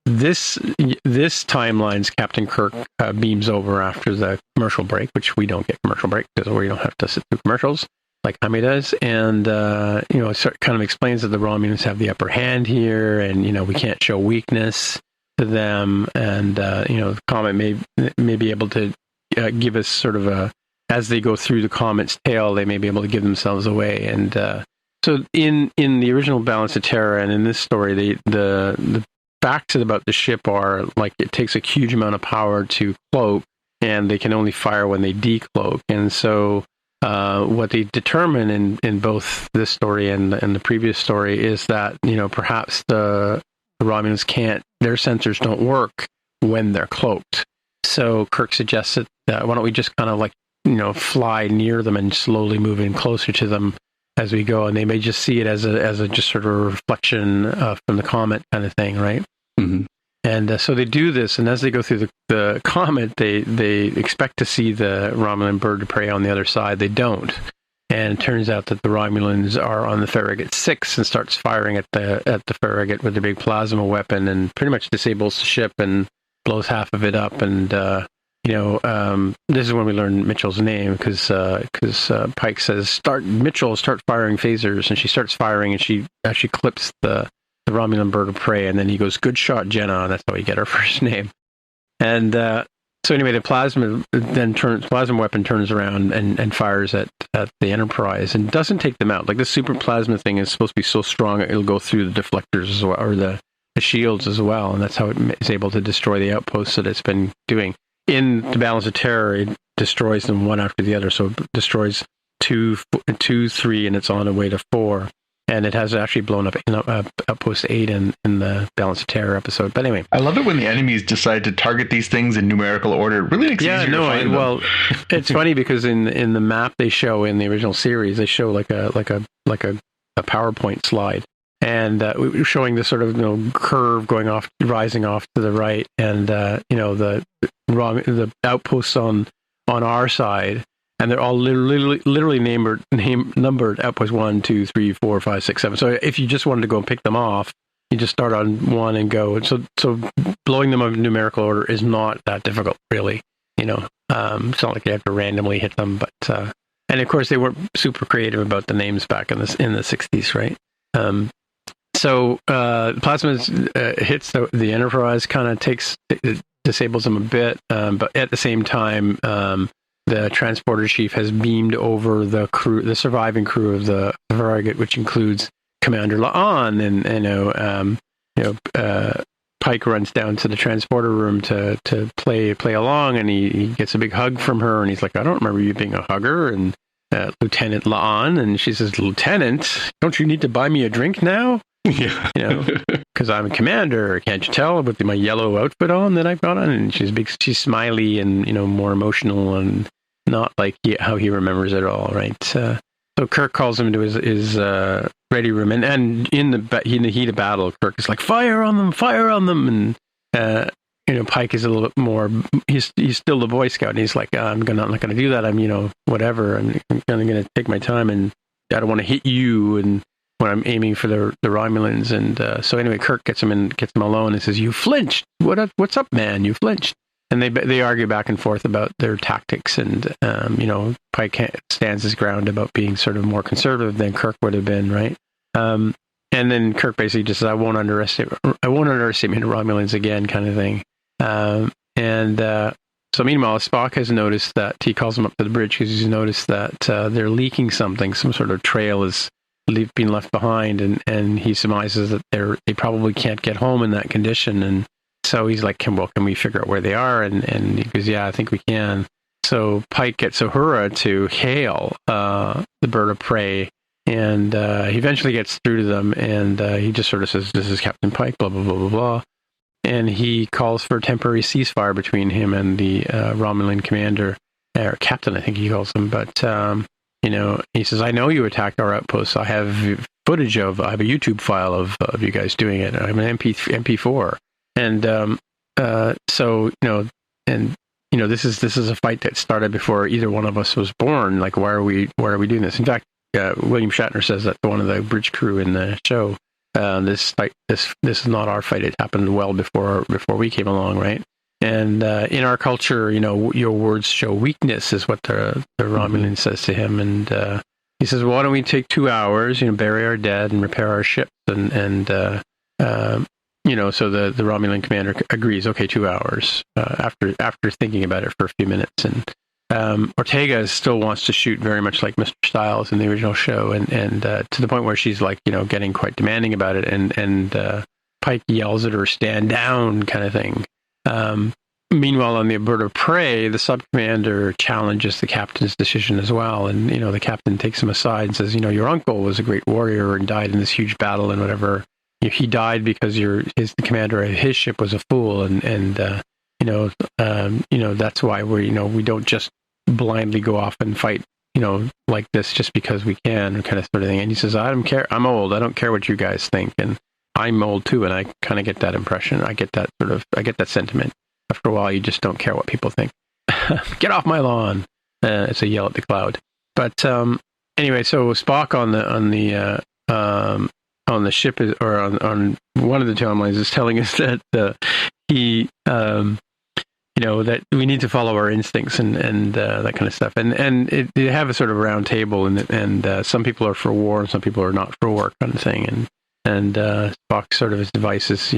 this timeline's Captain Kirk beams over after the commercial break, which we don't get commercial break because we don't have to sit through commercials like Jaime does, and it kind of explains that the Romulans have the upper hand here, and we can't show weakness to them, and the comet may be able to give us sort of as they go through the comet's tail, they may be able to give themselves away. And so in the original Balance of Terror and in this story, the facts about the ship are it takes a huge amount of power to cloak, and they can only fire when they decloak. And so what they determine in both this story and the previous story is that perhaps the Romulans their sensors don't work when they're cloaked. So Kirk suggests that why don't we just kind of fly near them and slowly move in closer to them as we go, and they may just see it as a just sort of a reflection from the comet, kind of thing, right? Mm-hmm. And so they do this, and as they go through the comet, they expect to see the Romulan bird of prey on the other side. They don't, and it turns out that the Romulans are on the Farragut 6 and starts firing at the Farragut with a big plasma weapon, and pretty much disables the ship and blows half of it up. And this is when we learn Mitchell's name, because Pike says, start firing phasers, and she starts firing, and she actually clips the Romulan bird of prey, and then he goes, good shot, Jenna, and that's how we get her first name. And So anyway, the plasma weapon turns around and fires at the Enterprise and doesn't take them out. Like, this super plasma thing is supposed to be so strong it'll go through the deflectors as well, or the shields as well, and that's how it is able to destroy the outposts that it's been doing. In the Balance of Terror, it destroys them one after the other. So it destroys 2, 3, and it's on the way to 4. And it has actually blown up Outpost 8 in the Balance of Terror episode. But anyway. I love it when the enemies decide to target these things in numerical order. It really makes it easier to find them. Well, it's funny because in the map they show in the original series, they show like a PowerPoint slide. And showing this sort of curve rising off to the right, and the outposts on our side, and they're all literally numbered outpost 1, 2, 3, 4, 5, 6, 7. So if you just wanted to go and pick them off, you just start on 1 and go. And so blowing them up in numerical order is not that difficult, really. It's not like you have to randomly hit them, but and of course they weren't super creative about the names back in the 60s, right? So plasma hits the Enterprise, kind of disables them a bit, but at the same time, the transporter chief has beamed over the surviving crew of the frigate, which includes Commander La'an, and Pike runs down to the transporter room to play along, and he gets a big hug from her, and he's like, "I don't remember you being a hugger," and Lieutenant La'an, and she says, "Lieutenant, don't you need to buy me a drink now?" Yeah. Because I'm a commander. Can't you tell with my yellow outfit on that I've got on? And she's smiley and, more emotional and not like how he remembers it all, right? So Kirk calls him to his ready room, and in the heat of battle, Kirk is like, fire on them. And, Pike is a little bit more, he's still the Boy Scout, and he's like, I'm not going to do that. I'm, whatever. I'm going to take my time, and I don't want to hit you. And when I'm aiming for the Romulans, and so anyway, Kirk gets him alone and says, "You flinched. What's up, man? You flinched." And they argue back and forth about their tactics, and Pike stands his ground about being sort of more conservative than Kirk would have been, right? And then Kirk basically just says, "I won't underestimate the Romulans again," kind of thing. So meanwhile, Spock has noticed that he calls him up to the bridge because he's noticed that they're leaking something. Some sort of trail is being left behind, and he surmises that they probably can't get home in that condition, and so he's like, can we figure out where they are? And he goes, yeah, I think we can. So Pike gets Uhura to hail the bird of prey, and he eventually gets through to them, and he just sort of says, "This is Captain Pike, blah blah blah blah blah," and he calls for a temporary ceasefire between him and the Romulan commander, or captain, I think he calls him, but he says, "I know you attacked our outposts. I have footage I have a YouTube file of you guys doing it. I have an MP4." And this is a fight that started before either one of us was born. Like, why are we doing this? In fact, William Shatner says that to one of the bridge crew in the show, this is not our fight. It happened well before we came along, right? And in our culture, your words show weakness, is what the Romulan says to him. And he says, well, why don't we take 2 hours, bury our dead and repair our ship? So the Romulan commander agrees, okay, 2 hours, after thinking about it for a few minutes. And Ortega still wants to shoot very much like Mr. Styles in the original show, and to the point where she's like, getting quite demanding about it. And Pike yells at her, stand down, kind of thing. Meanwhile, on the bird of prey, the sub-commander challenges the captain's decision as well. And, the captain takes him aside and says, your uncle was a great warrior and died in this huge battle and whatever. He died because the commander of his ship was a fool. And that's why we don't just blindly go off and fight, like this just because we can, kind of sort of thing. And he says, I don't care. I'm old. I don't care what you guys think. And I'm old too. And I kind of get that impression. I get that sentiment. After a while, you just don't care what people think. Get off my lawn! It's a yell at the cloud. But anyway, so Spock on the ship or on one of the timelines is telling us that that we need to follow our instincts and that kind of stuff. And they have a sort of round table, and some people are for war and some people are not for war, kind of thing. And Spock sort of his advice is,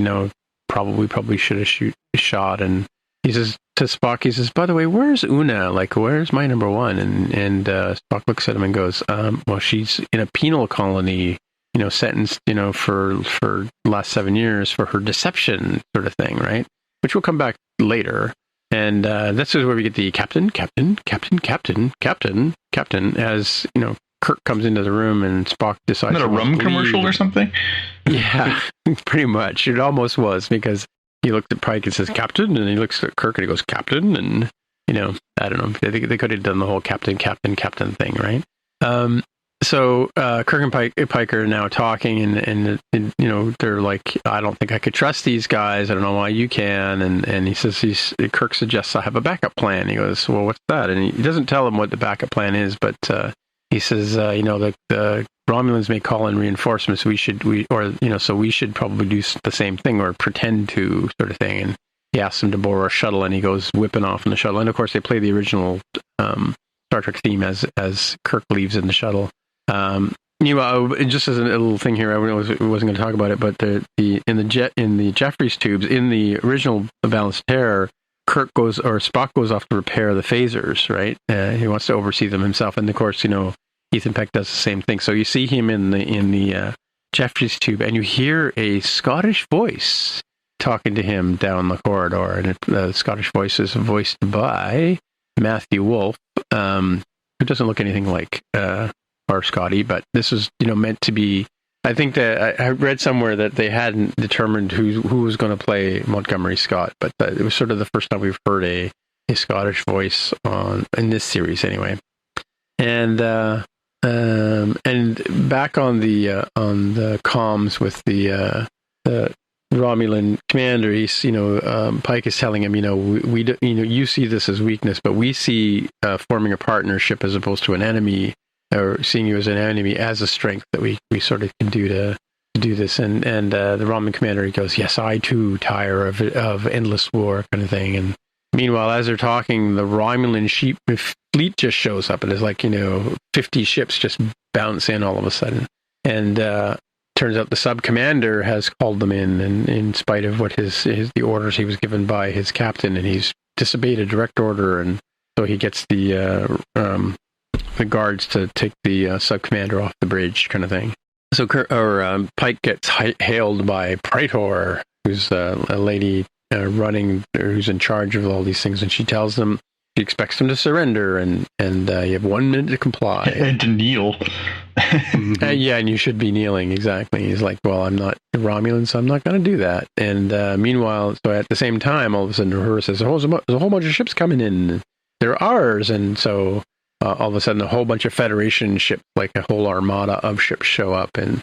probably should have shot, and he says to Spock, he says, by the way, where's Una? Like, where's my number one? And Spock looks at him and goes, well, she's in a penal colony, sentenced, for the last 7 years for her deception sort of thing, right? Which will come back later. And this is where we get the captain, as, Kirk comes into the room and Spock decides... Isn't that a rum commercial or something? Yeah, pretty much. It almost was, because he looked at Pike and says, Captain, and he looks at Kirk and he goes, Captain, and, I don't know. They could have done the whole captain thing, right? So Kirk and Pike are now talking, and they're like, I don't think I could trust these guys. I don't know why you can. And he says, Kirk suggests I have a backup plan. He goes, well, what's that? And he doesn't tell him what the backup plan is, but he says, the Romulans may call in reinforcements. So we should probably do the same thing, or pretend to, sort of thing. And he asks him to borrow a shuttle, and he goes whipping off in the shuttle. And of course, they play the original Star Trek theme as Kirk leaves in the shuttle. Meanwhile, just as a little thing here, I wasn't going to talk about it, but in the Jeffries tubes in the original Balance of Terror, Spock goes off to repair the phasers, right? He wants to oversee them himself, and of course, Ethan Peck does the same thing. So you see him in the Jeffries tube, and you hear a Scottish voice talking to him down the corridor, and the Scottish voice is voiced by Matthew Wolfe, who doesn't look anything like our Scotty, but this is meant to be. I think that I read somewhere that they hadn't determined who was going to play Montgomery Scott, but it was sort of the first time we've heard a Scottish voice in this series, anyway. And back on the comms with the Romulan commander, he's Pike is telling him, we you see this as weakness, but we see forming a partnership as opposed to an enemy, or seeing you as an enemy as a strength that we sort of can do to do this. And the Romulan commander, he goes, yes, I too tire of endless war, kind of thing. And meanwhile, as they're talking, the Romulan fleet just shows up, and there's like 50 ships just bounce in all of a sudden. And turns out the sub commander has called them in spite of what the orders he was given by his captain, and he's disobeyed a direct order, and so he gets the guards to take the sub commander off the bridge, kind of thing. So Pike gets hailed by Praetor, who's a lady who's in charge of all these things, and she tells them she expects them to surrender, and you have 1 minute to comply and to kneel. Yeah, and you should be kneeling, exactly. He's like, well, I'm not Romulan, so I'm not going to do that. And meanwhile, so at the same time, all of a sudden, Uhura says, there's a whole bunch of ships coming in. They're ours, and so all of a sudden, a whole bunch of Federation ships, like a whole armada of ships, show up, and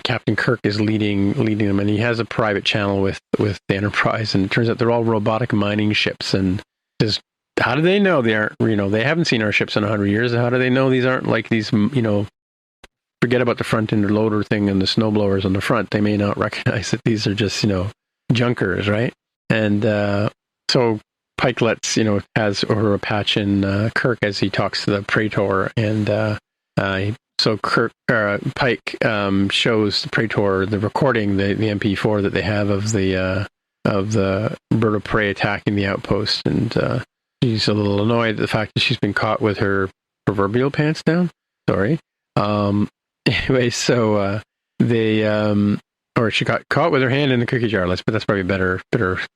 Captain Kirk is leading them, and he has a private channel with the Enterprise, and it turns out they're all robotic mining ships, and says, how do they know they aren't, they haven't seen our ships in 100 years, how do they know these aren't like these, forget about the front end loader thing and the snowblowers on the front, they may not recognize that these are just, junkers, right? And so Pike has Uhura patch in Kirk as he talks to the Praetor, and so Pike shows the Praetor the recording, the MP4 that they have of the bird of prey attacking the outpost, and she's a little annoyed at the fact that she's been caught with her proverbial pants down. Sorry. Anyway, so or she got caught with her hand in the cookie jar. But that's probably better,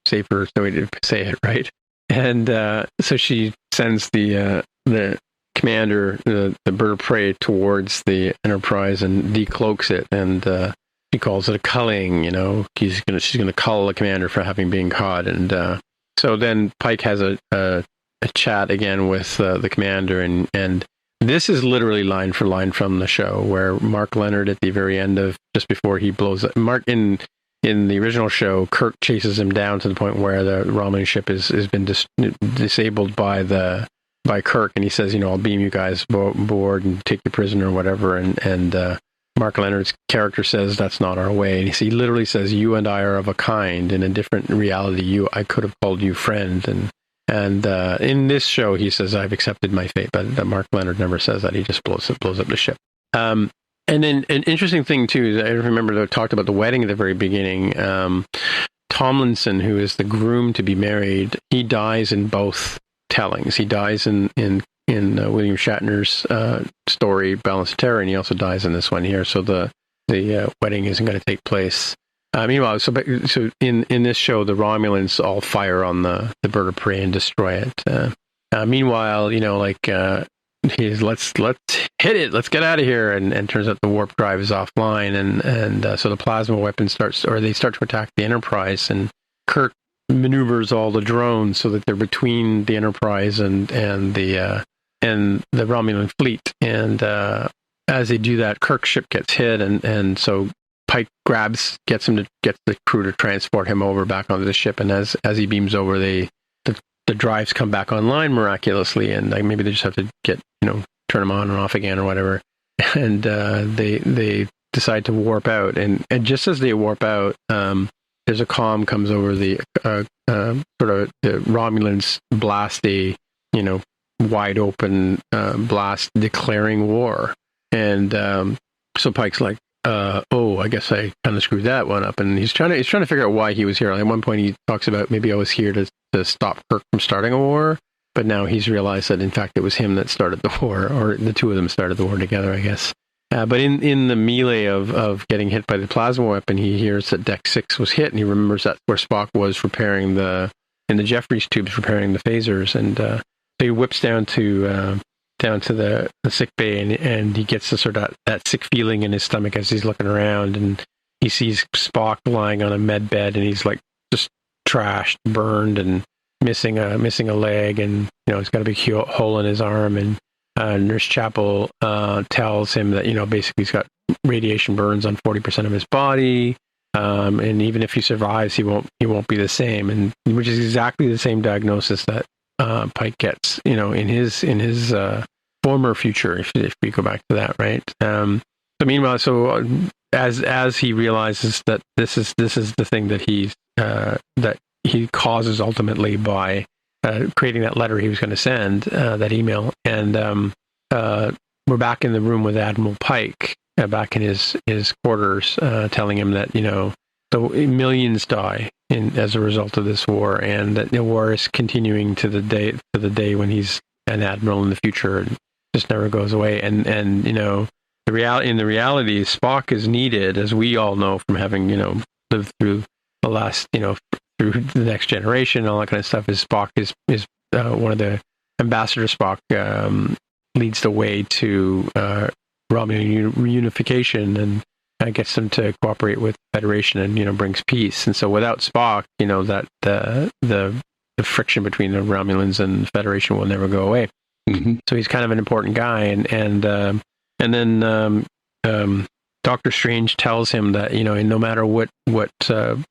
safer way to say it, right? And so she sends the commander, the bird of prey, towards the Enterprise and decloaks it, and he calls it a culling. She's gonna cull the commander for having been caught, and so then Pike has a chat again with the commander, and this is literally line for line from the show, where Mark Leonard at the very end of, just before he blows up, Mark in the original show, Kirk chases him down to the point where the Romulan ship has been disabled by Kirk, and he says, I'll beam you guys aboard and take you prisoner or whatever, and Mark Leonard's character says, that's not our way, and he literally says, you and I are of a kind, in a different reality, I could have called you friend, and in this show, he says, I've accepted my fate, but Mark Leonard never says that. He just blows up the ship. And then an interesting thing, too, is I remember they talked about the wedding at the very beginning. Tomlinson, who is the groom to be married, he dies in both tellings. He dies in William Shatner's story, Balance of Terror, and he also dies in this one here. So the wedding isn't going to take place. Meanwhile, so in this show, the Romulans all fire on the bird of prey and destroy it. Meanwhile, he's let's hit it, let's get out of here, and turns out the warp drive is offline, and so the plasma weapon they start to attack the Enterprise, and Kirk maneuvers all the drones so that they're between the Enterprise and the Romulan fleet, and as they do that, Kirk's ship gets hit, and so Pike gets the crew to transport him over back onto the ship, and as he beams over, the drives come back online miraculously, and maybe they just have to turn them on and off again or whatever, and they decide to warp out, and just as they warp out, there's a comm comes over the sort of the Romulans blast a wide open blast declaring war, and so Pike's like, I guess I kind of screwed that one up, and he's trying to figure out why he was here. At one point, he talks about maybe I was here to stop Kirk from starting a war, but now he's realized that in fact it was him that started the war, or the two of them started the war together, I guess. But in the melee of getting hit by the plasma weapon, he hears that Deck 6 was hit, and he remembers that's where Spock was repairing in the Jeffries tubes, repairing the phasers, and so he whips down to the sick bay, and he gets the sort of that sick feeling in his stomach as he's looking around, and he sees Spock lying on a med bed, and he's like just trashed, burned, and missing a leg, and he's got a big hole in his arm, and Nurse Chapel tells him that basically he's got radiation burns on 40% of his body, and even if he survives, he won't be the same, and which is exactly the same diagnosis that Pike gets in his former future, if we go back to that, right? So meanwhile, as he realizes that this is the thing that he causes ultimately by creating that letter he was going to send, that email, and we're back in the room with Admiral Pike, back in his quarters, telling him that so millions die as a result of this war, and that the war is continuing to the day when he's an admiral in the future, and just never goes away. And the reality, Spock is needed, as we all know from having lived through the last through the Next Generation and all that kind of stuff. Is Spock is one of the Ambassador Spock leads the way to Romulan reunification, and gets them to cooperate with Federation, and brings peace. And so without Spock, that the friction between the Romulans and Federation will never go away. Mm-hmm. So he's kind of an important guy, and then Doctor Strange tells him that no matter what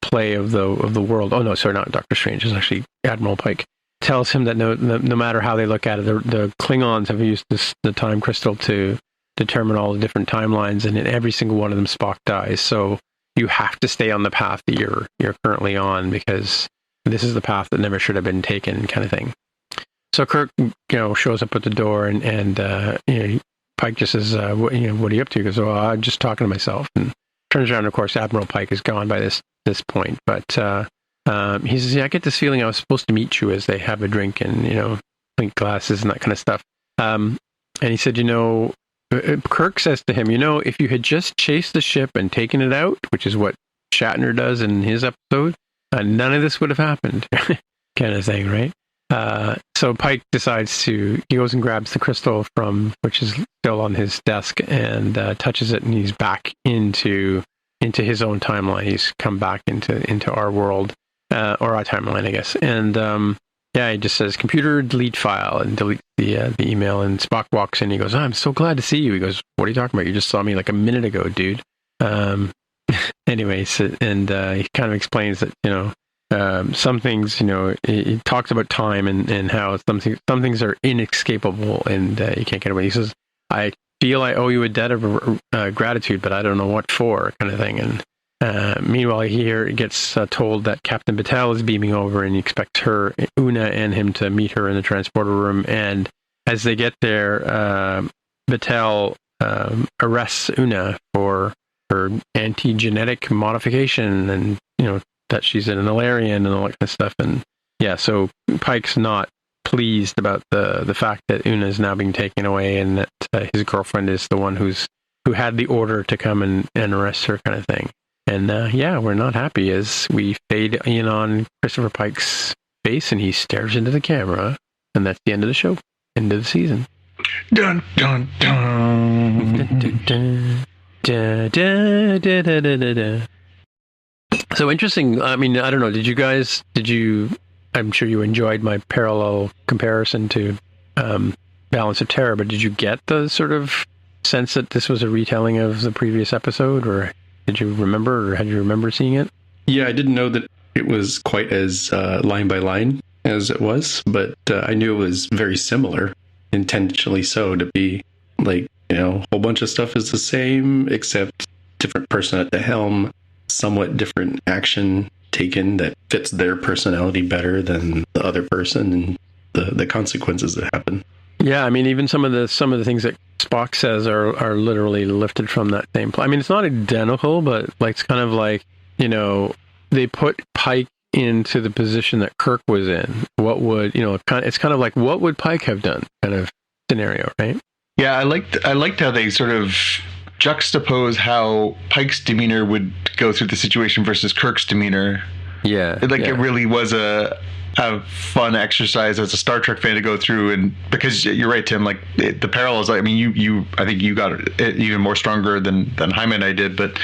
play of the world. Oh no, sorry, not Doctor Strange. It's actually Admiral Pike. Tells him that no matter how they look at it, the Klingons have used the time crystal to determine all the different timelines, and in every single one of them, Spock dies. So you have to stay on the path that you're currently on, because this is the path that never should have been taken, kind of thing. So Kirk, shows up at the door, and Pike just says, "What are you up to?" He goes, "Oh, I'm just talking to myself." And turns around, of course, Admiral Pike is gone by this point. But he says, "Yeah, I get this feeling I was supposed to meet you," as they have a drink and clink glasses and that kind of stuff. And he said, Kirk says to him, if you had just chased the ship and taken it out, which is what Shatner does in his episode, none of this would have happened, kind of thing, right? So Pike he goes and grabs the crystal which is still on his desk, and touches it, and he's back into his own timeline. He's come back into our world, or our timeline, I guess. And he just says, "Computer, delete file," and deletes the email. And Spock walks in. He goes, "I'm so glad to see you." He goes, "What are you talking about? You just saw me like a minute ago, dude." Anyways, and he kind of explains that some things, he talks about time and how some things are inescapable, and you can't get away. He says, "I feel I owe you a debt of gratitude, but I don't know what for," kind of thing. And meanwhile, he gets told that Captain Batel is beaming over, and he expects Una and him to meet her in the transporter room. And as they get there, Batel arrests Una for her anti-genetic modification, and that she's an Illyrian and all that kind of stuff. And yeah, so Pike's not pleased about the fact that Una is now being taken away, and that his girlfriend is the one who had the order to come and arrest her, kind of thing. And yeah, we're not happy as we fade in on Christopher Pike's face, and he stares into the camera, and that's the end of the show, end of the season. Dun dun dun. Dun, dun, dun. Da, da, da, da, da, da, da. So interesting. I mean, I don't know. I'm sure you enjoyed my parallel comparison to Balance of Terror, but did you get the sort of sense that this was a retelling of the previous episode, or did you remember, or had you remember seeing it? Yeah, I didn't know that it was quite as line by line as it was, but I knew it was very similar, intentionally so, to be like, a whole bunch of stuff is the same, except different person at the helm, somewhat different action taken that fits their personality better than the other person, and the consequences that happen. Yeah, I mean, even some of the things that Spock says are literally lifted from that same plot. I mean, it's not identical, but like it's kind of like, they put Pike into the position that Kirk was in. What would, it's kind of like, what would Pike have done kind of scenario, right? Yeah, I liked how they sort of juxtapose how Pike's demeanor would go through the situation versus Kirk's demeanor. Yeah. It really was a fun exercise as a Star Trek fan to go through, and because you're right, Tim, like the parallels, I mean, I think you got it even more stronger than Jaime and I did, but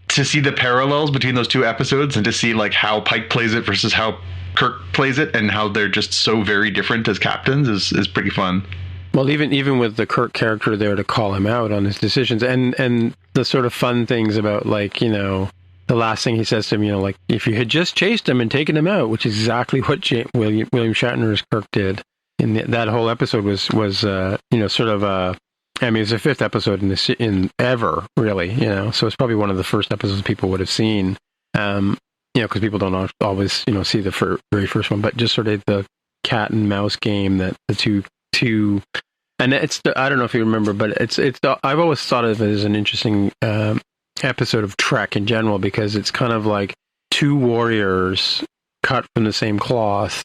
to see the parallels between those two episodes and to see like how Pike plays it versus how Kirk plays it and how they're just so very different as captains is pretty fun. Well, even with the Kirk character there to call him out on his decisions, and the sort of fun things about, like, the last thing he says to him, like, if you had just chased him and taken him out, which is exactly what William Shatner's Kirk did in that whole episode was sort of I mean, it was the fifth episode in ever, really, so it's probably one of the first episodes people would have seen, because people don't always see the very first one, but just sort of the cat and mouse game that the two. And I don't know if you remember, but I've always thought of it as an interesting episode of Trek in general, because it's kind of like two warriors cut from the same cloth,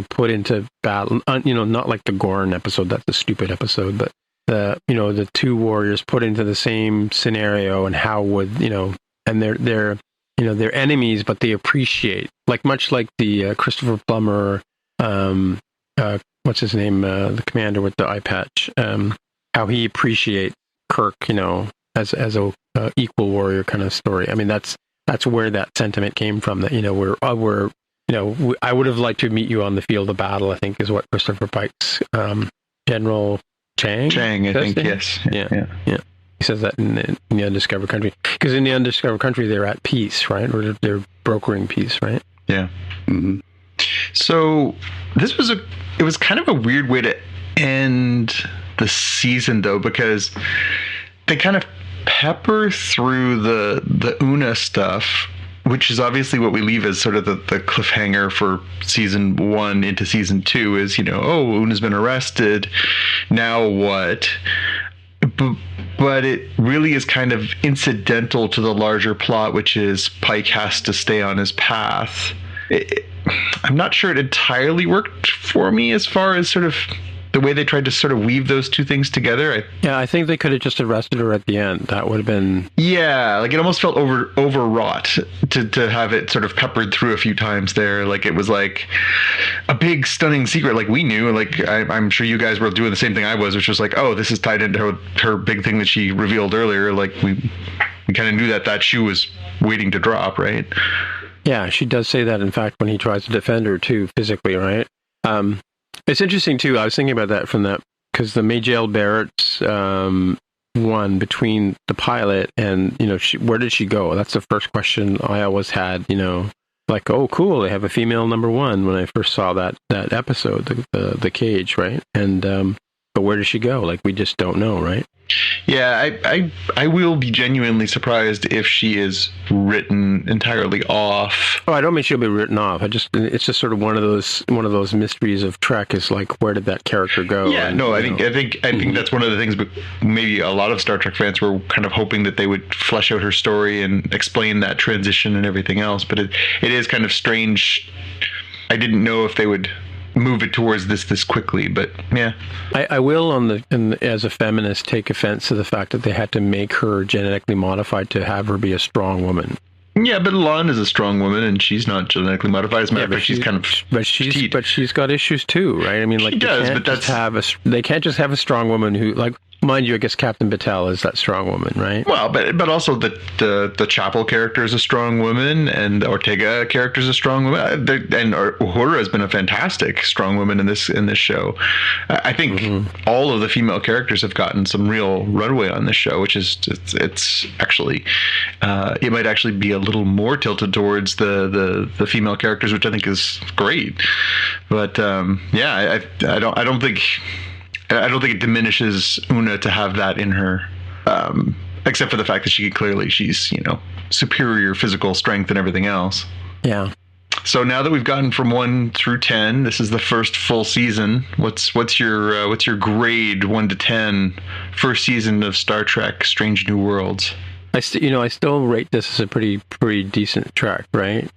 put into battle. Not like the Gorn episode, that's a stupid episode, but the two warriors put into the same scenario, and how would and they're enemies, but they appreciate, like much like the Christopher Plummer. What's his name? The commander with the eye patch. How he appreciates Kirk, as a equal warrior kind of story. I mean, that's where that sentiment came from. That I would have liked to meet you on the field of battle, I think, is what Christopher Pike's General Chang, I think, yes, yeah. He says that in the Undiscovered Country, because in the Undiscovered Country they're at peace, right? Or they're brokering peace, right? Yeah. Mm-hmm. So it was kind of a weird way to end the season, though, because they kind of pepper through the Una stuff, which is obviously what we leave as sort of the cliffhanger for season 1 into season 2 is, Una's been arrested. Now what? But it really is kind of incidental to the larger plot, which is Pike has to stay on his path. I'm not sure it entirely worked for me as far as sort of the way they tried to sort of weave those two things together. I think they could have just arrested her at the end. That would have been... Yeah, like it almost felt overwrought to have it sort of peppered through a few times there. Like it was like a big stunning secret. Like we knew, like I'm sure you guys were doing the same thing I was, which was like, oh, this is tied into her big thing that she revealed earlier. Like we kind of knew that shoe was waiting to drop, right? Yeah, she does say that, in fact, when he tries to defend her, too, physically, right? It's interesting, too. I was thinking about that from that, because the Majel Barrett's one between the pilot and, where did she go? That's the first question I always had, like, oh, cool, they have a female number one when I first saw that episode, the Cage, right? And but where does she go? Like, we just don't know, right? Yeah, I will be genuinely surprised if she is written entirely off. Oh, I don't mean she'll be written off. It's just sort of one of those mysteries of Trek. Is like, where did that character go? Yeah, and, no, I think that's one of the things. But maybe a lot of Star Trek fans were kind of hoping that they would flesh out her story and explain that transition and everything else. But it is kind of strange. I didn't know if they would move it towards this quickly, but yeah. I will, as a feminist, take offense to the fact that they had to make her genetically modified to have her be a strong woman. Yeah, but Lon is a strong woman, and she's not genetically modified. As a matter of fact, she's kind of petite. But she's got issues too, right? I mean, like, they can't just have a strong woman who, like, mind you, I guess Captain Batel is that strong woman, right? Well, but also the Chapel character is a strong woman, and the Ortega character is a strong woman, and Uhura has been a fantastic strong woman in this show. I think all of the female characters have gotten some real runway on this show, which is it's actually it might actually be a little more tilted towards the female characters, which I think is great. But yeah, I don't think it diminishes Una to have that in her, except for the fact that she's superior physical strength and everything else. Yeah. So now that we've gotten from 1 through 10, this is the first full season. What's your grade 1 to 10 first season of Star Trek: Strange New Worlds? I still rate this as a pretty decent track, right?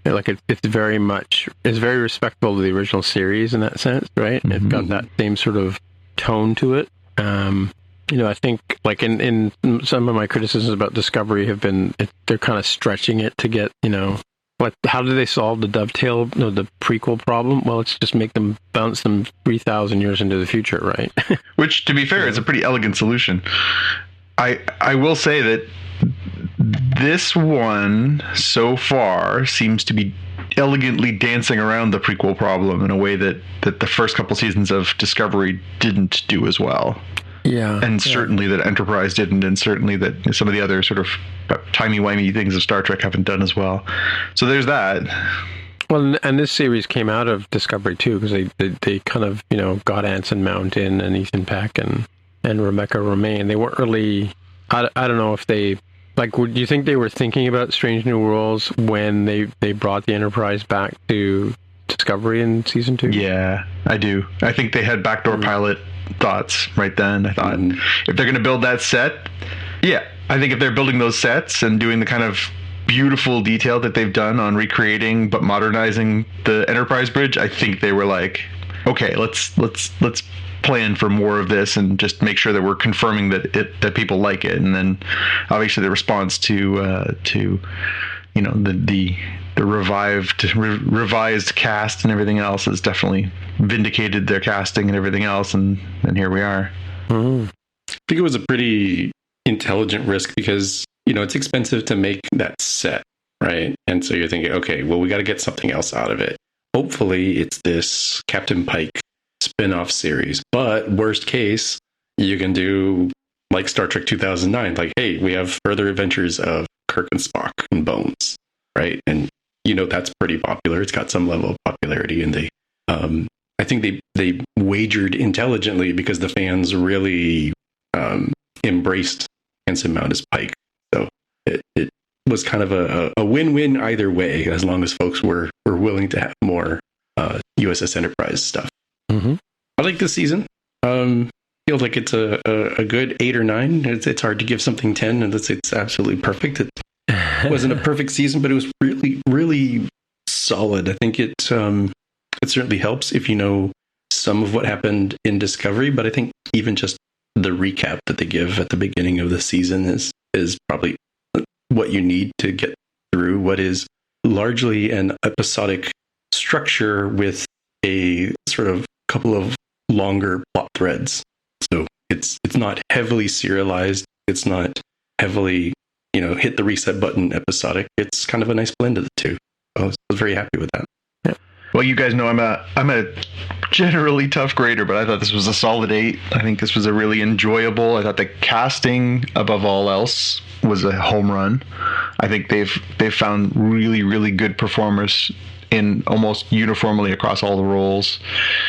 Like it's very respectful to the original series in that sense, right? Mm-hmm. It's got that same sort of tone to it. I think, like, in some of my criticisms about Discovery have been they're kind of stretching it to get, how do they solve the dovetail, the prequel problem? Well, let's just make them bounce them 3,000 years into the future, right? Which, to be fair, is a pretty elegant solution. I will say that this one so far seems to be elegantly dancing around the prequel problem in a way that the first couple seasons of Discovery didn't do as well. Yeah. And certainly that Enterprise didn't, and certainly that some of the other sort of timey-wimey things of Star Trek haven't done as well. So there's that. Well, and this series came out of Discovery too, because they kind of, got Anson Mount in, and Ethan Peck and Rebecca Romaine. They weren't really, I don't know if they, like, do you think they were thinking about Strange New Worlds when they brought the Enterprise back to Discovery in season 2? Yeah, I do. I think they had backdoor pilot thoughts right then. I thought, if they're going to build that set, I think if they're building those sets and doing the kind of beautiful detail that they've done on recreating but modernizing the Enterprise bridge, I think they were like, okay, let's plan for more of this and just make sure that we're confirming that people like it. And then obviously the response to the revised cast and everything else has definitely vindicated their casting and everything else, and here we are. I think it was a pretty intelligent risk because it's expensive to make that set, right? And so you're thinking, okay, well, we got to get something else out of it. Hopefully it's this Captain Pike spin-off series, but worst case, you can do like Star Trek 2009, like, hey, we have further adventures of Kirk and Spock and Bones, right? And that's pretty popular. It's got some level of popularity, and they I think they wagered intelligently because the fans really embraced Anson Mount as Pike. So it was kind of a win-win either way, as long as folks were willing to have more USS Enterprise stuff. Mm-hmm. I like this season. Feels like it's a good 8 or 9. It's hard to give something 10, and it's absolutely perfect. It wasn't a perfect season, but it was really, really solid. I think it certainly helps if you know some of what happened in Discovery, but I think even just the recap that they give at the beginning of the season is probably what you need to get through what is largely an episodic structure with a sort of couple of longer plot threads. So it's not heavily serialized. It's not heavily, hit the reset button episodic. It's kind of a nice blend of the two. I was very happy with that. Yeah. Well, you guys know I'm a generally tough grader, but I thought this was a solid 8. I think this was a really enjoyable. I thought the casting, above all else, was a home run. I think they've found really, really good performers in almost uniformly across all the roles.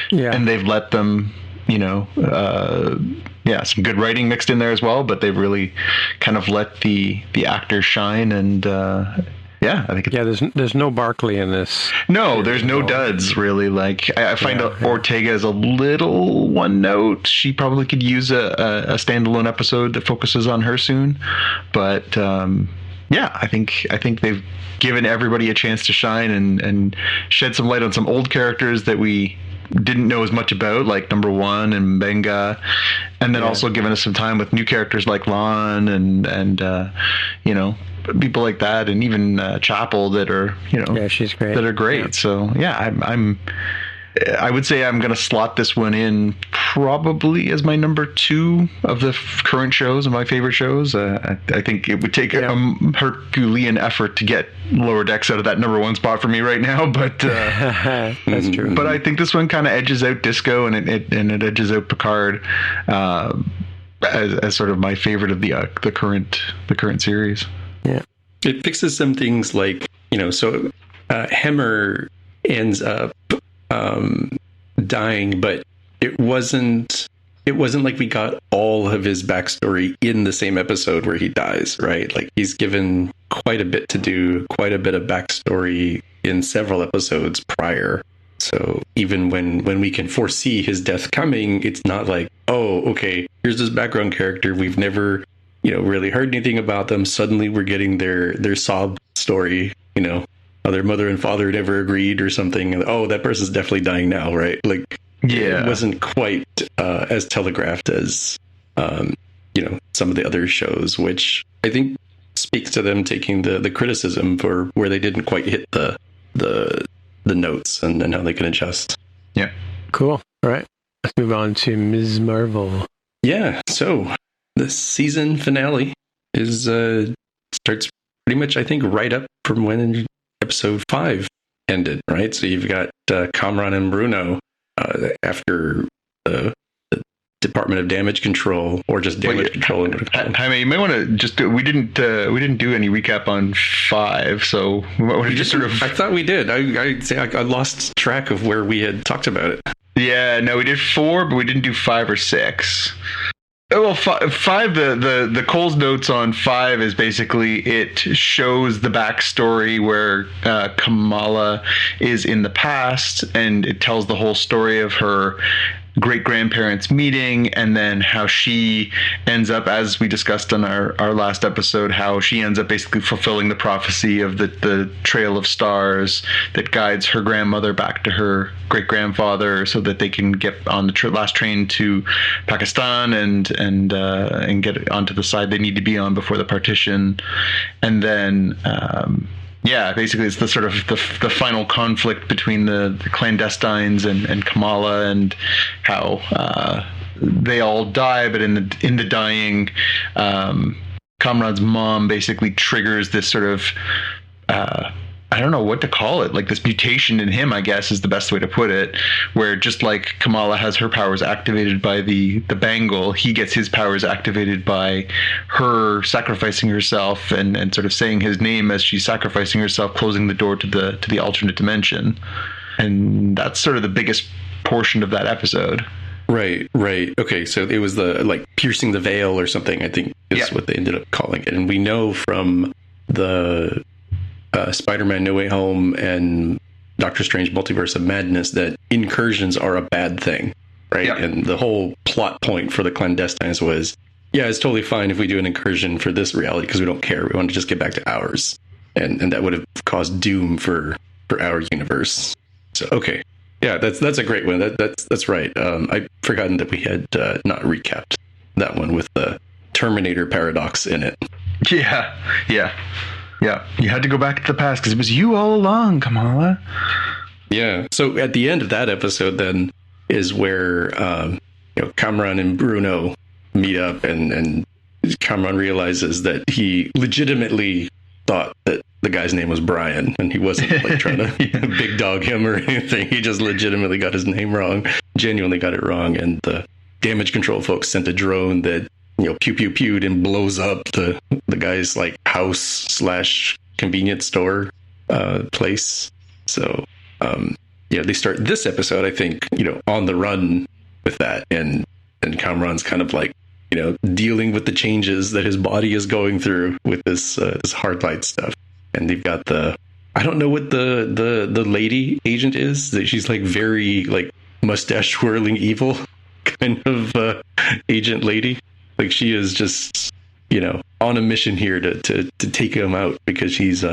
Yeah. And they've let them some good writing mixed in there as well. But they've really kind of let the actors shine, and I think there's no Barkley in this. No, there's no duds really. Like I find Ortega is a little one note. She probably could use a standalone episode that focuses on her soon, but I think they've given everybody a chance to shine and shed some light on some old characters that we didn't know as much about, like Number One and Benga, and then also given us some time with new characters like Lon and people like that, and even Chapel that are she's great. That are great. Yeah. So I would say I'm going to slot this one in probably as my number 2 of the current shows, of my favorite shows. I think it would take a Herculean effort to get Lower Decks out of that number 1 spot for me right now, but that's true. But I think this one kind of edges out Disco, and it edges out Picard as sort of my favorite of the current series. Yeah, it fixes some things like Hemmer ends up dying, but it wasn't like we got all of his backstory in the same episode where he dies, right? Like he's given quite a bit to do, quite a bit of backstory in several episodes prior. So even when we can foresee his death coming, it's not like, oh, okay, here's this background character. We've never, really heard anything about them. Suddenly we're getting their sob story, how their mother and father never agreed or something. And, oh, that person's definitely dying now, right? Like, it wasn't quite as telegraphed as, some of the other shows, which I think speaks to them taking the criticism for where they didn't quite hit the notes and how they can adjust. Yeah. Cool. All right. Let's move on to Ms. Marvel. Yeah. So the season finale starts pretty much, I think, right up from when episode 5 ended, right? So you've got Kamran and Bruno after the Department of Damage Control, or just Damage Control. Jaime, you might want to just we didn't do any recap on 5, so we might want to just sort of. I thought we did. I lost track of where we had talked about it. Yeah, no, we did 4, but we didn't do 5 or 6. Well, 5, the Cole's notes on 5 is basically it shows the backstory where Kamala is in the past, and it tells the whole story of her great-grandparents meeting, and then how she ends up, as we discussed on our last episode, how she ends up basically fulfilling the prophecy of the trail of stars that guides her grandmother back to her great-grandfather so that they can get on the last train to Pakistan and get onto the side they need to be on before the partition. And then basically it's the sort of the final conflict between the clandestines and Kamala, and how they all die, but in the dying, Kamran's mom basically triggers this sort of I don't know what to call it, like this mutation in him, I guess is the best way to put it, where just like Kamala has her powers activated by the bangle, he gets his powers activated by her sacrificing herself and sort of saying his name as she's sacrificing herself, closing the door to the alternate dimension. And that's sort of the biggest portion of that episode. Right. Okay, so it was the like piercing the veil or something, I think is what they ended up calling it. And we know from the Spider-Man No Way Home and Doctor Strange Multiverse of Madness that incursions are a bad thing, right? Yeah. And the whole plot point for the clandestines was, it's totally fine if we do an incursion for this reality because we don't care. We want to just get back to ours. And that would have caused doom for our universe. So, okay. Yeah, that's a great one. That's right. I'd forgotten that we had not recapped that one with the Terminator paradox in it. Yeah, you had to go back to the past because it was you all along, Kamala. Yeah. So at the end of that episode, then is where Kamran and Bruno meet up, and Kamran realizes that he legitimately thought that the guy's name was Brian, and he wasn't like trying to big dog him or anything. He just legitimately got his name wrong, genuinely got it wrong, and the damage control folks sent a drone that pew pew pewed and blows up the guy's like house / convenience store place. So they start this episode, I think, on the run with that, and Kamran's kind of like, you know, dealing with the changes that his body is going through with this hard light stuff. And they've got I don't know what the lady agent is, that she's like very like mustache twirling evil kind of agent lady. Like she is just, you know, on a mission here to take him out because she's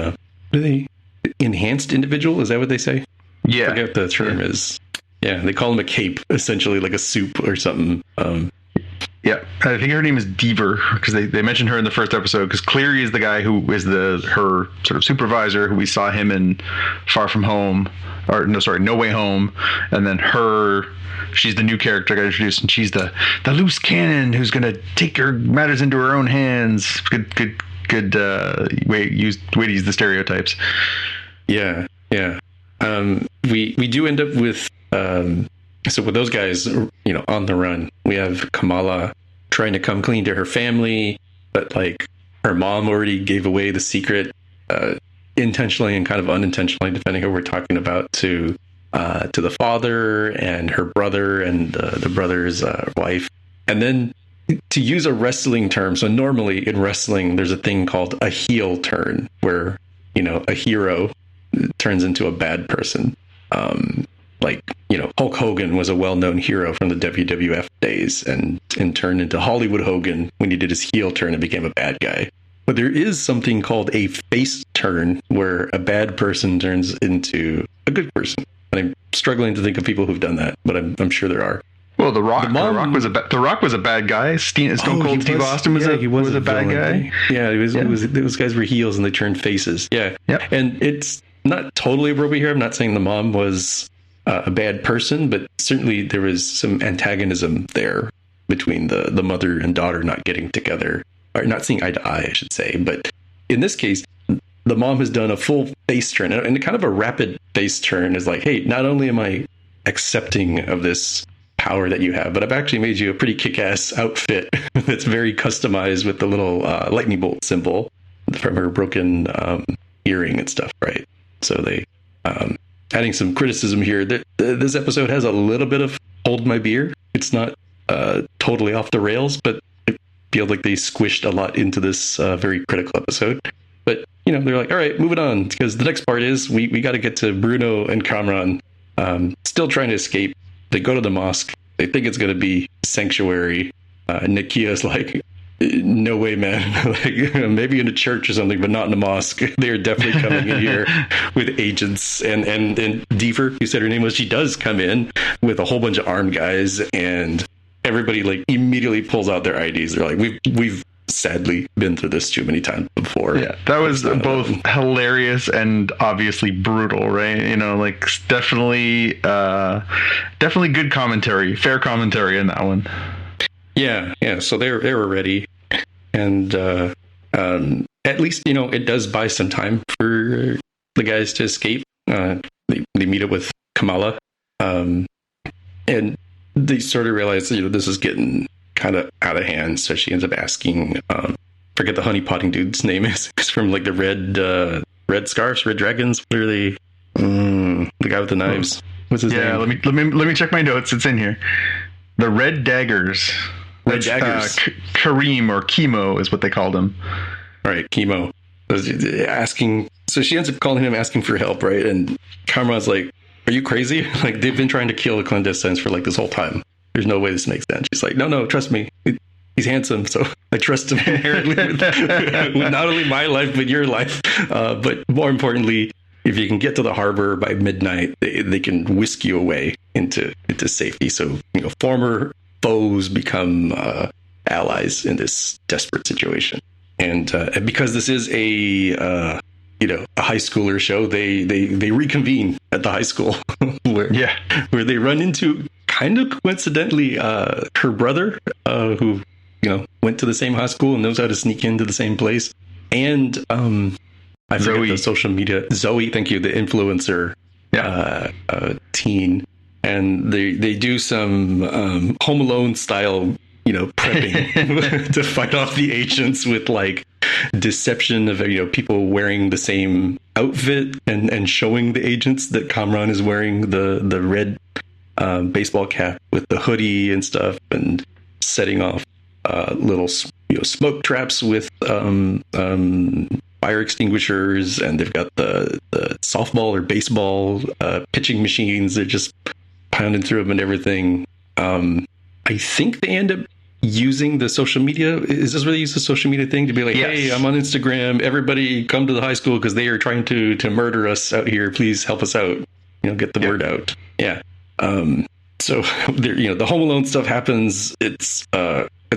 enhanced individual. Is that what they say? Yeah. I forget what the term is. Yeah, they call him a cape, essentially, like a soup or something. Yeah, I think her name is Deaver, because they mentioned her in the first episode, because Cleary is the guy who is her sort of supervisor, who we saw him in Far From Home, or no, sorry, No Way Home, and then she's the new character I got introduced, and she's the loose cannon who's going to take her matters into her own hands. Good way to use the stereotypes. Yeah. We do end up with so with those guys, you know, on the run. We have Kamala trying to come clean to her family, but like her mom already gave away the secret, intentionally and kind of unintentionally, depending who we're talking about, to the father and her brother and the brother's wife. And then, to use a wrestling term, so normally in wrestling there's a thing called a heel turn, where, you know, a hero turns into a bad person. Like, you know, Hulk Hogan was a well-known hero from the WWF days and turned into Hollywood Hogan when he did his heel turn and became a bad guy. But there is something called a face turn, where a bad person turns into a good person. And I'm struggling to think of people who've done that, but I'm sure there are. Well, The Rock was a bad guy. Stone Cold Steve Austin was a bad guy. Yeah, those guys were heels and they turned faces. Yeah. Yep. And it's not totally appropriate here. I'm not saying the mom was a bad person, but certainly there was some antagonism there between the mother and daughter not getting together, or not seeing eye to eye, I should say. But in this case, the mom has done a full face turn, and kind of a rapid face turn is like, hey, not only am I accepting of this power that you have, but I've actually made you a pretty kick-ass outfit that's very customized with the little lightning bolt symbol from her broken earring and stuff, right? So they adding some criticism here that this episode has a little bit of hold my beer. It's not totally off the rails, but I feel like they squished a lot into this very critical episode. But, you know, they're like, all right, moving on, because the next part is we got to get to Bruno and Kamran still trying to escape. They go to the mosque. They think it's going to be sanctuary. Nakia's like, no way, man. Like, maybe in a church or something, but not in a mosque. They're definitely coming in here with agents. And Deaver, who said her name was, she does come in with a whole bunch of armed guys, and everybody like immediately pulls out their IDs. They're like, we've sadly been through this too many times before. Yeah, that was both hilarious and obviously brutal, right? You know, like definitely good commentary, fair commentary in that one. Yeah. So they were ready, and at least, you know, it does buy some time for the guys to escape. They meet up with Kamala, and they sort of realize, you know, this is getting kind of out of hand. So she ends up asking, forget the honeypotting dude's name is. It's from like the red scarves, red dragons. What are they? The guy with the knives. What's his name? Yeah, let me check my notes. It's in here. The Red Daggers. Red Daggers. Kareem or Chemo is what they called him. All right, Chemo. Asking. So she ends up calling him, asking for help, right? And Kamran's like, "Are you crazy? Like, they've been trying to kill the clandestines for like this whole time. There's no way this makes sense." She's like, no, trust me. He's handsome, so I trust him inherently with not only my life, but your life. But more importantly, if you can get to the harbor by midnight, they can whisk you away into safety. So, you know, former foes become allies in this desperate situation. And because this is a high schooler show, they reconvene at the high school where they run into, kind of coincidentally, her brother, who, you know, went to the same high school and knows how to sneak into the same place. And I forget the social media. Zoe, thank you, the influencer teen. And they do some Home Alone style, you know, prepping to fight off the agents with like deception of, you know, people wearing the same outfit and showing the agents that Kamran is wearing the red baseball cap with the hoodie and stuff, and setting off little smoke traps with fire extinguishers, and they've got the softball or baseball pitching machines. They're just pounding through them and everything. I think they end up using the social media. Is this where they use the social media thing to be like, yes. hey, I'm on Instagram. Everybody come to the high school because they are trying to murder us out here. Please help us out. Get the word out. Yeah. So there, the Home Alone stuff happens. It's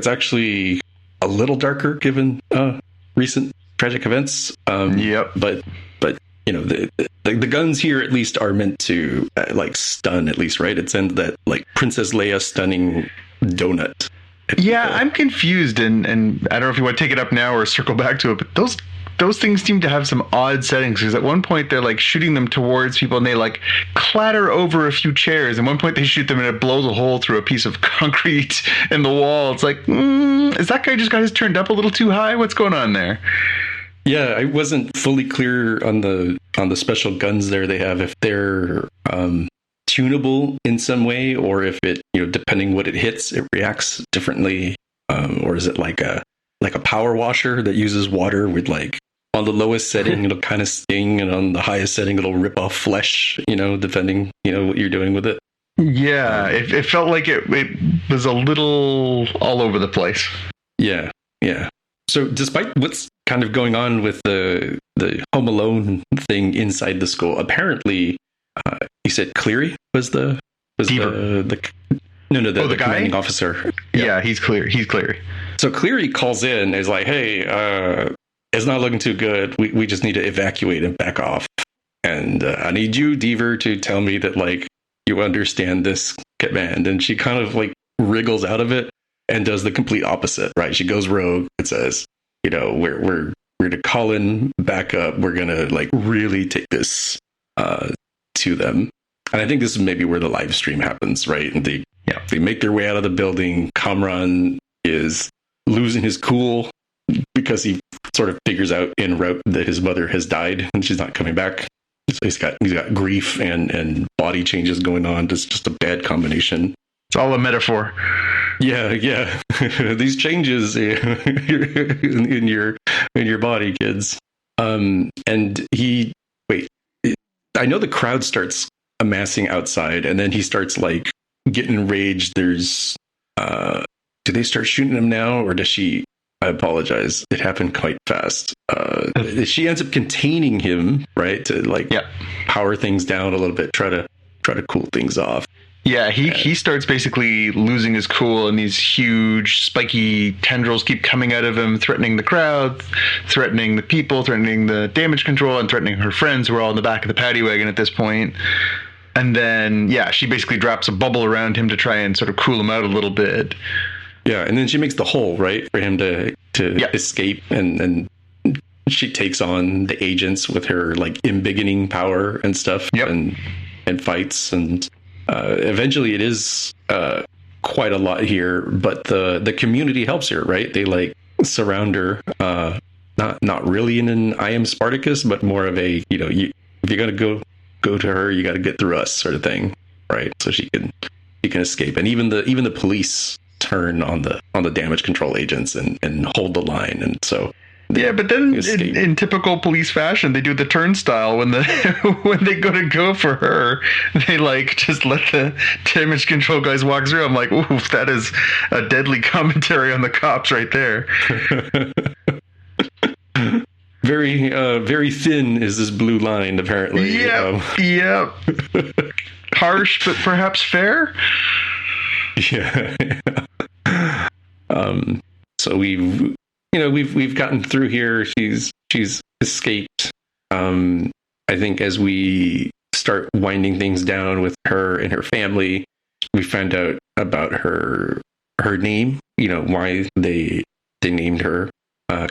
actually a little darker given recent tragic events. Yep. But the guns here at least are meant to stun, at least, right? It's in that Princess Leia stunning donut. Yeah, I'm confused, and I don't know if you want to take it up now or circle back to it, but those things seem to have some odd settings, because at one point they're shooting them towards people and they clatter over a few chairs. At one point they shoot them and it blows a hole through a piece of concrete in the wall. It's is that guy just got his turned up a little too high? What's going on there? Yeah, I wasn't fully clear on the special guns there they have, if they're tunable in some way, or if it, depending what it hits, it reacts differently, or is it like a power washer that uses water with on the lowest setting it'll kind of sting, and on the highest setting it'll rip off flesh, depending what you're doing with it. Yeah, it felt like it was a little all over the place. Yeah. So despite what's kind of going on with the Home Alone thing inside the school, apparently you said Cleary was the guy? commanding officer. Yeah, he's Cleary. So Cleary calls in and is like, hey, it's not looking too good. We just need to evacuate and back off. And I need you, Deaver, to tell me that you understand this command. And she kind of wriggles out of it and does the complete opposite, right? She goes rogue. It says, we're to call in backup. We're gonna really take this to them. And I think this is maybe where the live stream happens, right? And they make their way out of the building. Kamran is losing his cool because he sort of figures out en route that his mother has died and she's not coming back. So he's got grief and body changes going on. It's just a bad combination. It's all a metaphor. Yeah. These changes in your body, kids. And I know the crowd starts amassing outside, and then he starts getting enraged. There's do they start shooting him now, or does she? I apologize. It happened quite fast. She ends up containing him, right? To power things down a little bit, try to cool things off. Yeah, he starts basically losing his cool, and these huge spiky tendrils keep coming out of him, threatening the crowd, threatening the people, threatening the damage control, and threatening her friends who are all in the back of the paddy wagon at this point. And then, she basically drops a bubble around him to try and sort of cool him out a little bit. Yeah, and then she makes the hole, right, for him to escape, and she takes on the agents with her embiggening power and stuff, and fights, and eventually it is quite a lot here, but the community helps her, right? They surround her, not really in an I am Spartacus, but more of a if you're gonna go to her, you got to get through us sort of thing, right? So she can escape, and even the police turn on the damage control agents and hold the line, and so but then in typical police fashion, they do the turnstile when they go for her. They just let the damage control guys walk through. I'm like, oof, that is a deadly commentary on the cops right there. Very very thin is this blue line, apparently. Yeah. Harsh, but perhaps fair. Yeah. So we've gotten through here. She's escaped. I think as we start winding things down with her and her family, we find out about her name. Why they named her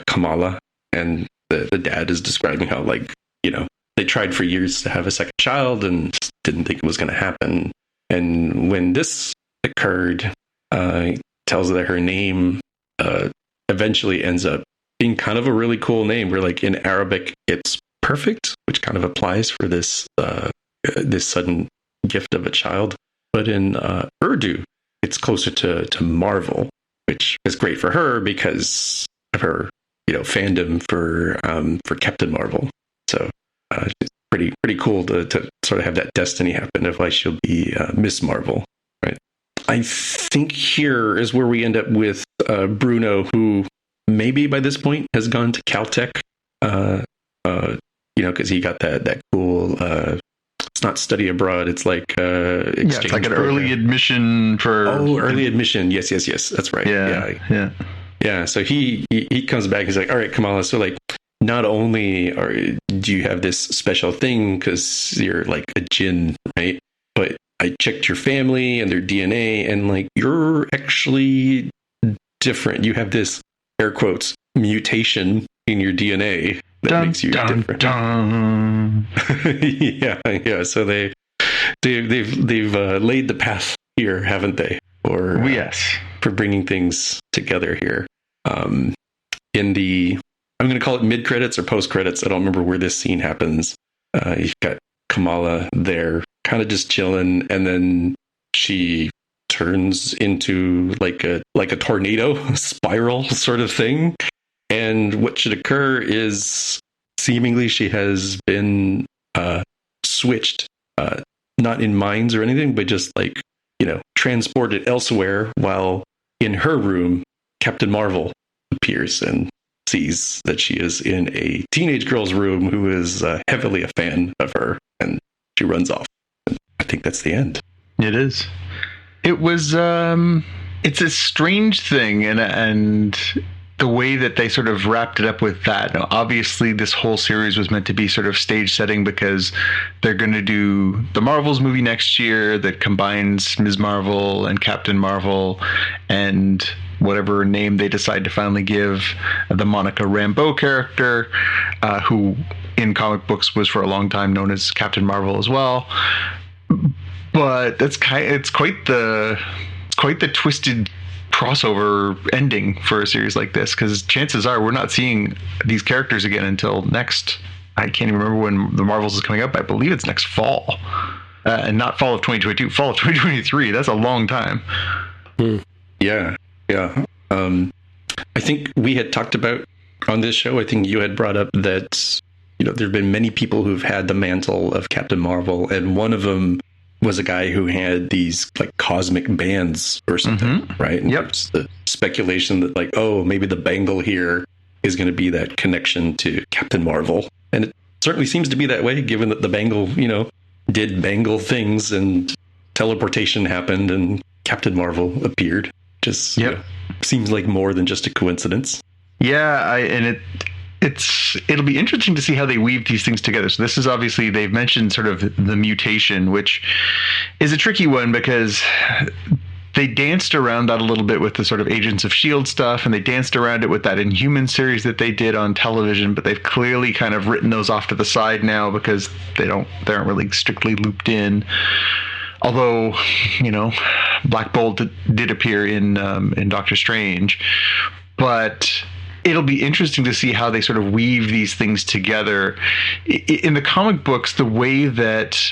Kamala, and the dad is describing how they tried for years to have a second child and just didn't think it was going to happen. And when this occurred, tells that her name eventually ends up being kind of a really cool name. Where in Arabic, it's perfect, which kind of applies for this this sudden gift of a child. but in Urdu, it's closer to Marvel, which is great for her because of her, fandom for Captain Marvel. So it's pretty cool to sort of have that destiny happen of why she'll be Miss Marvel, right? I think here is where we end up with Bruno, who maybe by this point has gone to Caltech, because he got that cool. It's not study abroad. It's like exchange. It's like an program. early admission for. Oh, early admission. Yes. That's right. Yeah. So he comes back. He's like, all right, Kamala. So like, not only do you have this special thing because you're like a djinn, right? But I checked your family and their DNA, and like you're actually different. You have this air quotes mutation in your DNA that makes you different. Yeah. So they've laid the path here, haven't they? Or yes, for bringing things together here. In the, I'm going to call it mid credits or post credits. I don't remember where this scene happens. You've got Kamala there, kind of just chilling, and then she turns into like a tornado spiral sort of thing. And what should occur is seemingly she has been switched, not in minds or anything, but just like, transported elsewhere, while in her room, Captain Marvel appears and sees that she is in a teenage girl's room who is heavily a fan of her, and she runs off. I think that's the end. It is. It was, it's a strange thing, and the way that they sort of wrapped it up with that. Now, obviously, this whole series was meant to be sort of stage setting because they're going to do the Marvels movie next year that combines Ms. Marvel and Captain Marvel and whatever name they decide to finally give the Monica Rambeau character, who in comic books was for a long time known as Captain Marvel as well. But it's quite the twisted crossover ending for a series like this, because chances are we're not seeing these characters again until next, I can't even remember when the Marvels is coming up. I believe it's next fall, and not fall of 2022, fall of 2023. That's a long time. Yeah. I think we had talked about on this show, I think you had brought up that there have been many people who've had the mantle of Captain Marvel, and one of them was a guy who had these like cosmic bands or something, right? And there's the speculation that like, oh, maybe the bangle here is going to be that connection to Captain Marvel. And it certainly seems to be that way, given that the bangle, did bangle things and teleportation happened and Captain Marvel appeared. Just seems like more than just a coincidence. Yeah, it'll be interesting to see how they weave these things together. So this is obviously, they've mentioned sort of the mutation, which is a tricky one because they danced around that a little bit with the sort of Agents of S.H.I.E.L.D. stuff, and they danced around it with that Inhuman series that they did on television, but they've clearly kind of written those off to the side now because they aren't really strictly looped in. Although, Black Bolt did appear in Doctor Strange, but it'll be interesting to see how they sort of weave these things together. In the comic books, the way that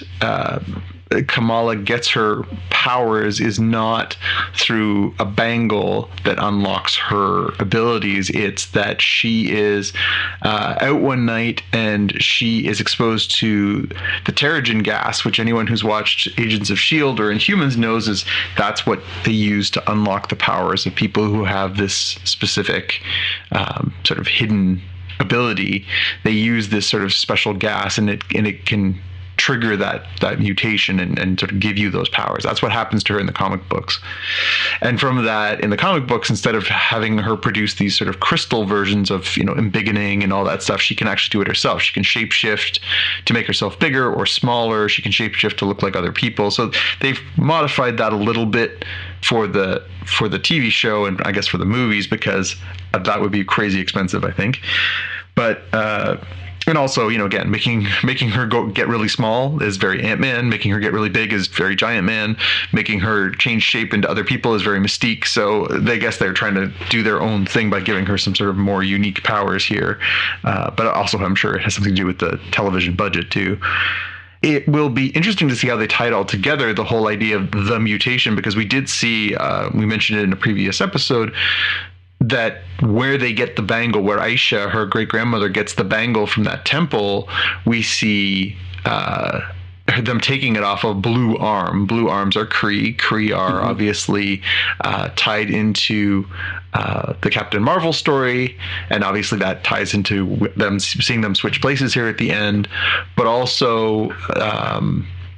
Kamala gets her powers is not through a bangle that unlocks her abilities. It's that she is out one night and she is exposed to the Terrigen gas, which anyone who's watched Agents of S.H.I.E.L.D. or Inhumans knows is that's what they use to unlock the powers of people who have this specific sort of hidden ability. They use this sort of special gas, and it can trigger that mutation and sort of give you those powers. That's what happens to her in the comic books. And from that, in the comic books, instead of having her produce these sort of crystal versions of, embiggening and all that stuff, she can actually do it herself. She can shapeshift to make herself bigger or smaller. She can shapeshift to look like other people. So they've modified that a little bit for the TV show, and I guess for the movies, because that would be crazy expensive, I think. But and also, again, making her get really small is very Ant-Man. Making her get really big is very Giant Man. Making her change shape into other people is very Mystique. So I guess they're trying to do their own thing by giving her some sort of more unique powers here. But also, I'm sure it has something to do with the television budget too. it will be interesting to see how they tie it all together, the whole idea of the mutation, because we did see, we mentioned it in a previous episode, that where they get the bangle, where Aisha, her great-grandmother, gets the bangle from that temple, we see them taking it off of Blue Arm. Blue Arms are Kree. Kree are obviously tied into the Captain Marvel story, and obviously that ties into them seeing them switch places here at the end, but also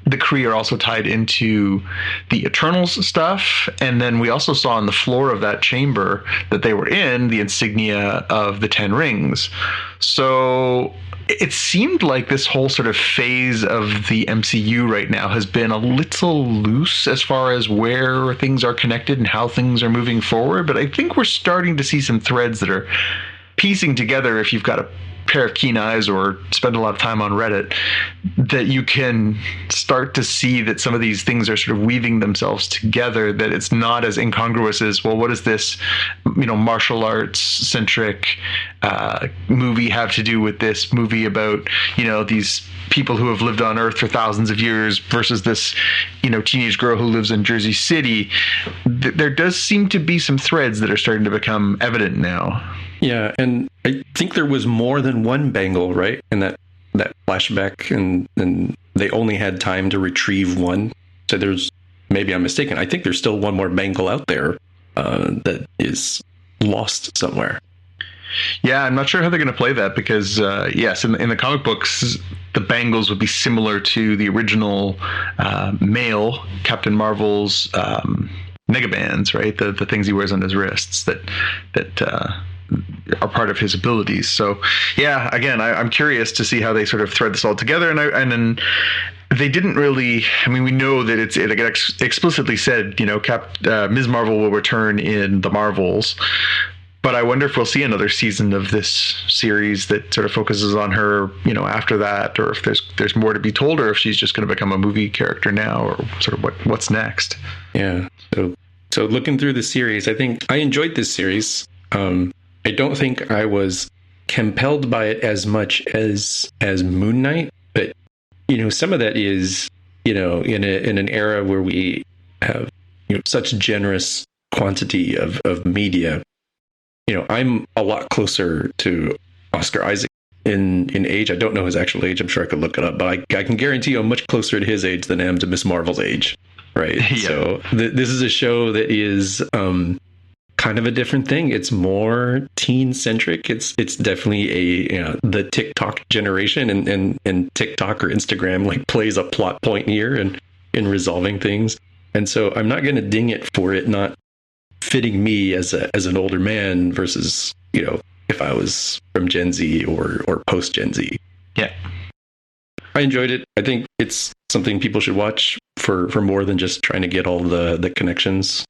the Kree are also tied into the Eternals stuff. And then we also saw on the floor of that chamber that they were in the insignia of the 10 rings. So it seemed like this whole sort of phase of the MCU right now has been a little loose as far as where things are connected and how things are moving forward. But I think we're starting to see some threads that are piecing together, if you've got a pair of keen eyes or spend a lot of time on Reddit, that you can start to see that some of these things are sort of weaving themselves together, that it's not as incongruous as, well, what does this, martial arts centric movie have to do with this movie about, these people who have lived on Earth for thousands of years versus this, teenage girl who lives in Jersey City. There does seem to be some threads that are starting to become evident now. Yeah, and I think there was more than one bangle, right, in that flashback, and they only had time to retrieve one. So there's, maybe I'm mistaken, I think there's still one more bangle out there that is lost somewhere. Yeah, I'm not sure how they're going to play that because, yes, in the comic books, the bangles would be similar to the original male Captain Marvel's negabands, right? The things he wears on his wrists that are part of his abilities. So, yeah, again, I'm curious to see how they sort of thread this all together. And then they didn't really. I mean, we know that it explicitly said, Ms. Marvel will return in the Marvels. But I wonder if we'll see another season of this series that sort of focuses on her, after that, or if there's more to be told, or if she's just going to become a movie character now, or sort of what's next. Yeah. So looking through the series, I think I enjoyed this series. I don't think I was compelled by it as much as Moon Knight, but some of that is in an era where we have such generous quantity of media. I'm a lot closer to Oscar Isaac in age. I don't know his actual age. I'm sure I could look it up, but I can guarantee you I'm much closer to his age than I am to Miss Marvel's age. Right. Yeah. So this is a show that is kind of a different thing. It's more teen centric. It's definitely the TikTok generation, and TikTok or Instagram plays a plot point here and in resolving things. And so I'm not going to ding it for it not fitting me as an older man versus if I was from Gen Z or post Gen Z. Yeah, I enjoyed it. I think it's something people should watch for more than just trying to get all the connections.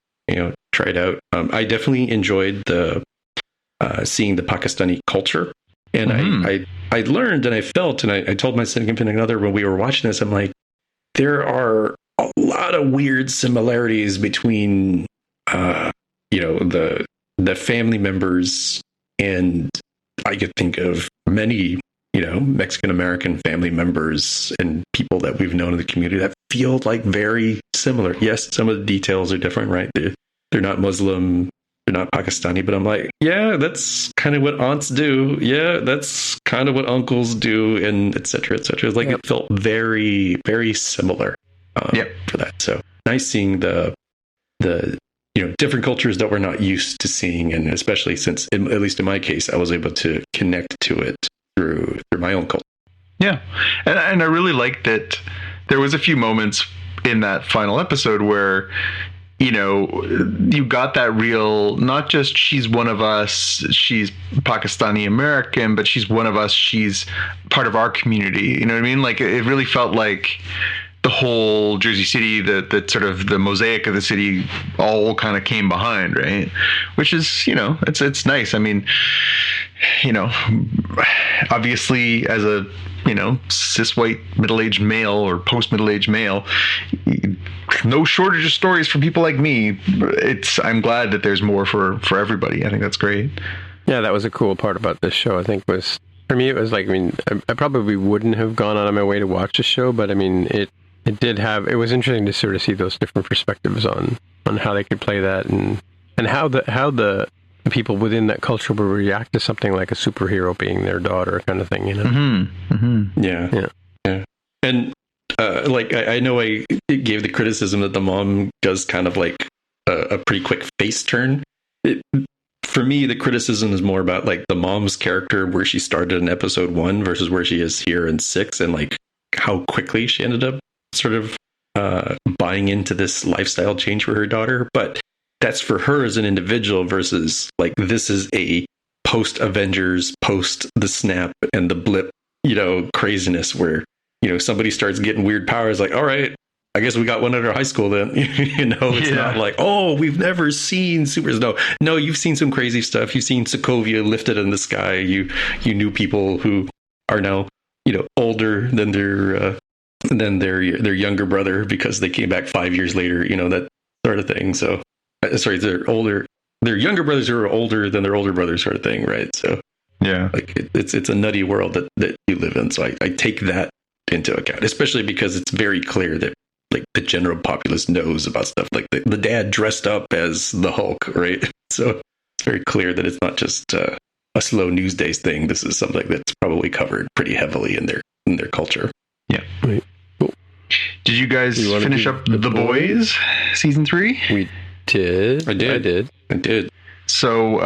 Try it out. I definitely enjoyed the seeing the Pakistani culture, and I learned and I felt, and I told my significant other when we were watching this, I'm like, there are a lot of weird similarities between the family members, and I could think of many Mexican American family members and people that we've known in the community that feel very similar. Yes, some of the details are different, right? They're not Muslim, they're not Pakistani, but I'm like, yeah, that's kind of what aunts do. Yeah, that's kind of what uncles do, and et cetera, et cetera. Yep. It felt very, very similar for that. So nice seeing the different cultures that we're not used to seeing, and especially since, at least in my case, I was able to connect to it through my own culture. Yeah, and I really liked that there was a few moments in that final episode where you got that real, not just she's one of us, she's Pakistani American, but she's one of us, she's part of our community. You know what I mean? It really felt like the whole Jersey City, the sort of the mosaic of the city all kind of came behind, right? Which is, it's nice. I mean, obviously as a, cis white middle-aged male or post-middle-aged male, no shortage of stories for people like me. I'm glad that there's more for everybody. I think that's great. Yeah, that was a cool part about this show, I think, was For me, it was like, I mean, I probably wouldn't have gone out of my way to watch the show, but I mean, it was interesting to sort of see those different perspectives on how they could play that and how the people within that culture will react to something like a superhero being their daughter kind of thing, you know? Mm-hmm. Mm-hmm. Yeah. And like, I know I gave the criticism that the mom does kind of like a pretty quick face turn. For me, the criticism is more about like the mom's character, where she started in episode 1 versus where she is here in 6, and like how quickly she ended up sort of buying into this lifestyle change for her daughter. But that's for her as an individual versus like, this is a post Avengers, post the snap and the blip, you know, craziness where, you know, somebody starts getting weird powers, like, all right, I guess we got one at our high school then. You know, it's not like, oh, we've never seen supers. No, you've seen some crazy stuff. You've seen Sokovia lifted in the sky. You knew people who are now, you know, older than their younger brother because they came back 5 years later, you know, that sort of thing. So, sorry, they're younger brothers who are older than their older brothers, sort of thing, right? So, yeah, like it's a nutty world that you live in. So I take that into account, especially because it's very clear that like the general populace knows about stuff like the dad dressed up as the Hulk, right? So it's very clear that it's not just a slow news days thing. This is something that's probably covered pretty heavily in their culture. Yeah. Right. Cool. Did you guys finish up The Boys season 3? We did. I did. So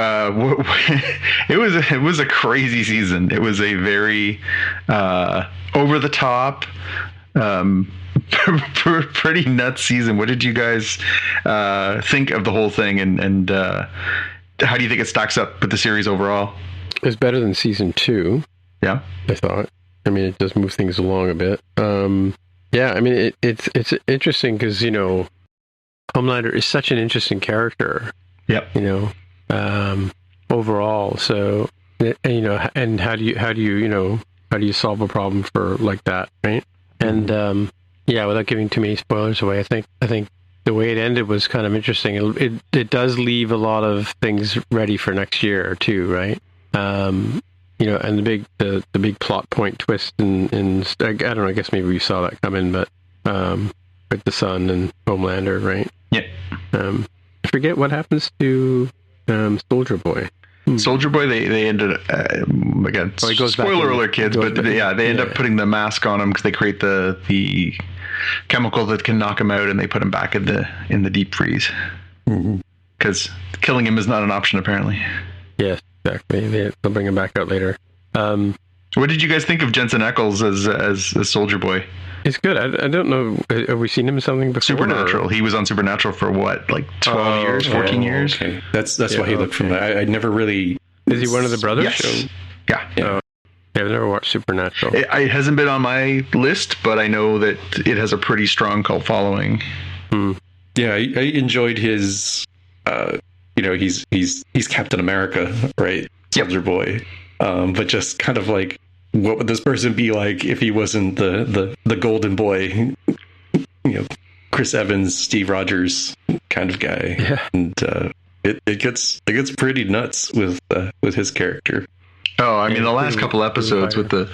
it was a crazy season. It was a very over the top, pretty nuts season. What did you guys think of the whole thing, and how do you think it stacks up with the series overall? It was better than season 2. Yeah, I thought. I mean, it does move things along a bit. Yeah, I mean, it's interesting because, you know, Homelander is such an interesting character. Yep. You know, overall. So, you know, and how do you solve a problem for like that, right? And yeah, without giving too many spoilers away, I think the way it ended was kind of interesting. It does leave a lot of things ready for next year too, right? You know, and the big plot point twist in I don't know, I guess maybe we saw that coming, but with the Sun and Homelander, right? Yeah. I forget what happens to Soldier Boy. Soldier Boy, they ended again. Oh, he goes spoiler alert, kids, but they end up putting the mask on him because they create the chemical that can knock him out, and they put him back in the deep freeze. Because killing him is not an option, apparently. Yes, exactly. They'll bring him back out later. What did you guys think of Jensen Ackles as Soldier Boy? It's good. I don't know. Have we seen him in something before? Supernatural. He was on Supernatural for what, like 12 years, 14 years? Okay. That's why he looked familiar. I never really... Is he one of the brothers? Yes. Yeah. I've never watched Supernatural. It hasn't been on my list, but I know that it has a pretty strong cult following. Yeah, I enjoyed his... you know, he's Captain America, right? Soldier Boy. But just kind of like, what would this person be like if he wasn't the golden boy, you know, Chris Evans, Steve Rogers kind of guy? Yeah. And it gets pretty nuts with his character. Oh, I mean, the last couple episodes with the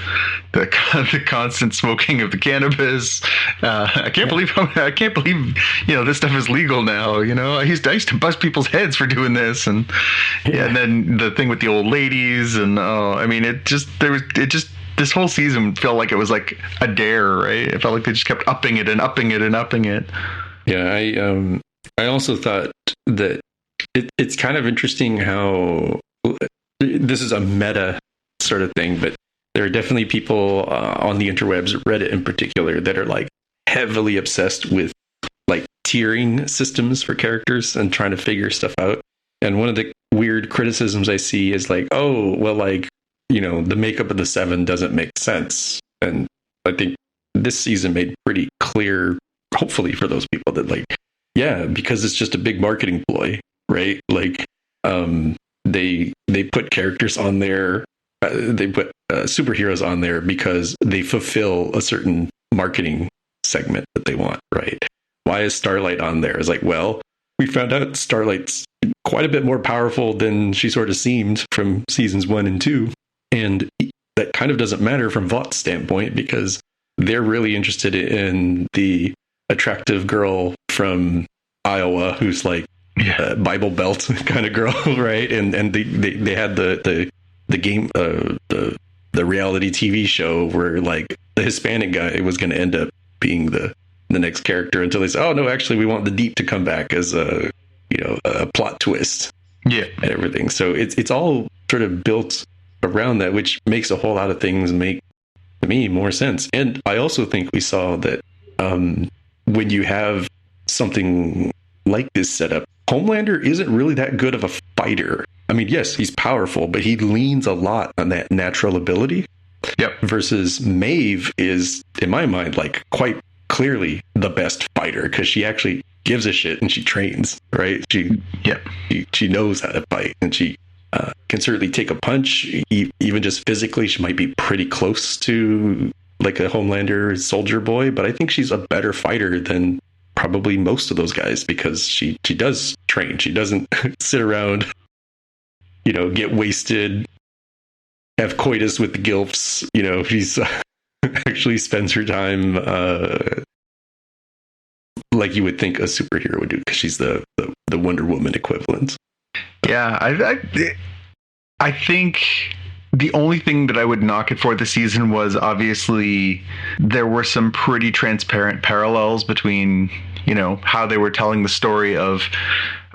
constant smoking of the cannabis. I can't believe you know, this stuff is legal now. You know, I used to bust people's heads for doing this, and and then the thing with the old ladies, and I mean, this whole season felt like it was like a dare, right? It felt like they just kept upping it and upping it and upping it. Yeah, I also thought that it's kind of interesting how. This is a meta sort of thing, but there are definitely people on the interwebs, Reddit in particular, that are like heavily obsessed with like tiering systems for characters and trying to figure stuff out. And one of the weird criticisms I see is like, oh, well, like, you know, the makeup of the 7 doesn't make sense. And I think this season made pretty clear, hopefully for those people, that like, yeah, because it's just a big marketing ploy, right? Like, they put characters on there, they put superheroes on there because they fulfill a certain marketing segment that they want, right? Why is Starlight on there? It's like, well, we found out Starlight's quite a bit more powerful than she sort of seemed from seasons 1 and 2. And that kind of doesn't matter from Vought's standpoint, because they're really interested in the attractive girl from Iowa who's like Bible Belt kind of girl, right? And they had the game the reality TV show where like the Hispanic guy was going to end up being the next character, until they said, oh no, actually we want the Deep to come back as a plot twist, and everything. So it's all sort of built around that, which makes a whole lot of things make to me more sense. And I also think we saw that when you have something like this set up, Homelander isn't really that good of a fighter. I mean, yes, he's powerful, but he leans a lot on that natural ability. Yep. Versus Maeve is, in my mind, like quite clearly the best fighter, because she actually gives a shit and she trains, right? She knows how to fight, and she can certainly take a punch. Even just physically, she might be pretty close to like a Homelander Soldier Boy, but I think she's a better fighter than probably most of those guys, because she does train. She doesn't sit around, get wasted, have coitus with the gilfs. She's actually spends her time like you would think a superhero would do, because she's the Wonder Woman equivalent. Yeah, I think the only thing that I would knock it for this season was obviously there were some pretty transparent parallels between, how they were telling the story of,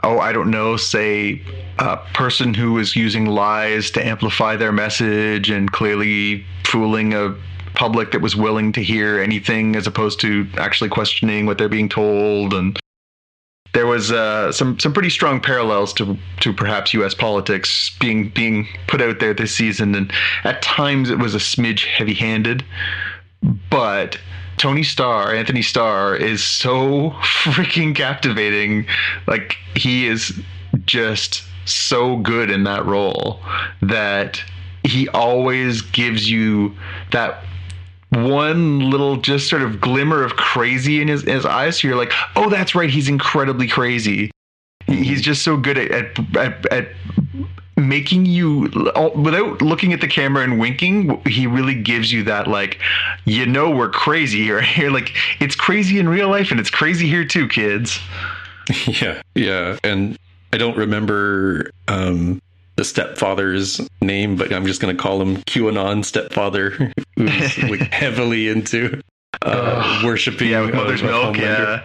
I don't know, say a person who was using lies to amplify their message and clearly fooling a public that was willing to hear anything as opposed to actually questioning what they're being told. And there was some pretty strong parallels to perhaps U.S. politics being put out there this season, and at times it was a smidge heavy-handed. But Anthony Starr, is so freaking captivating. Like, he is just so good in that role that he always gives you that one little just sort of glimmer of crazy in his eyes. So you're like, oh, that's right, he's incredibly crazy. He's just so good at making you, without looking at the camera and winking, he really gives you that, like, we're crazy here. Like, it's crazy in real life and it's crazy here too, kids. Yeah. And I don't remember the stepfather's name, but I'm just going to call him QAnon stepfather, who's like heavily into worshiping Mother's Milk. Yeah,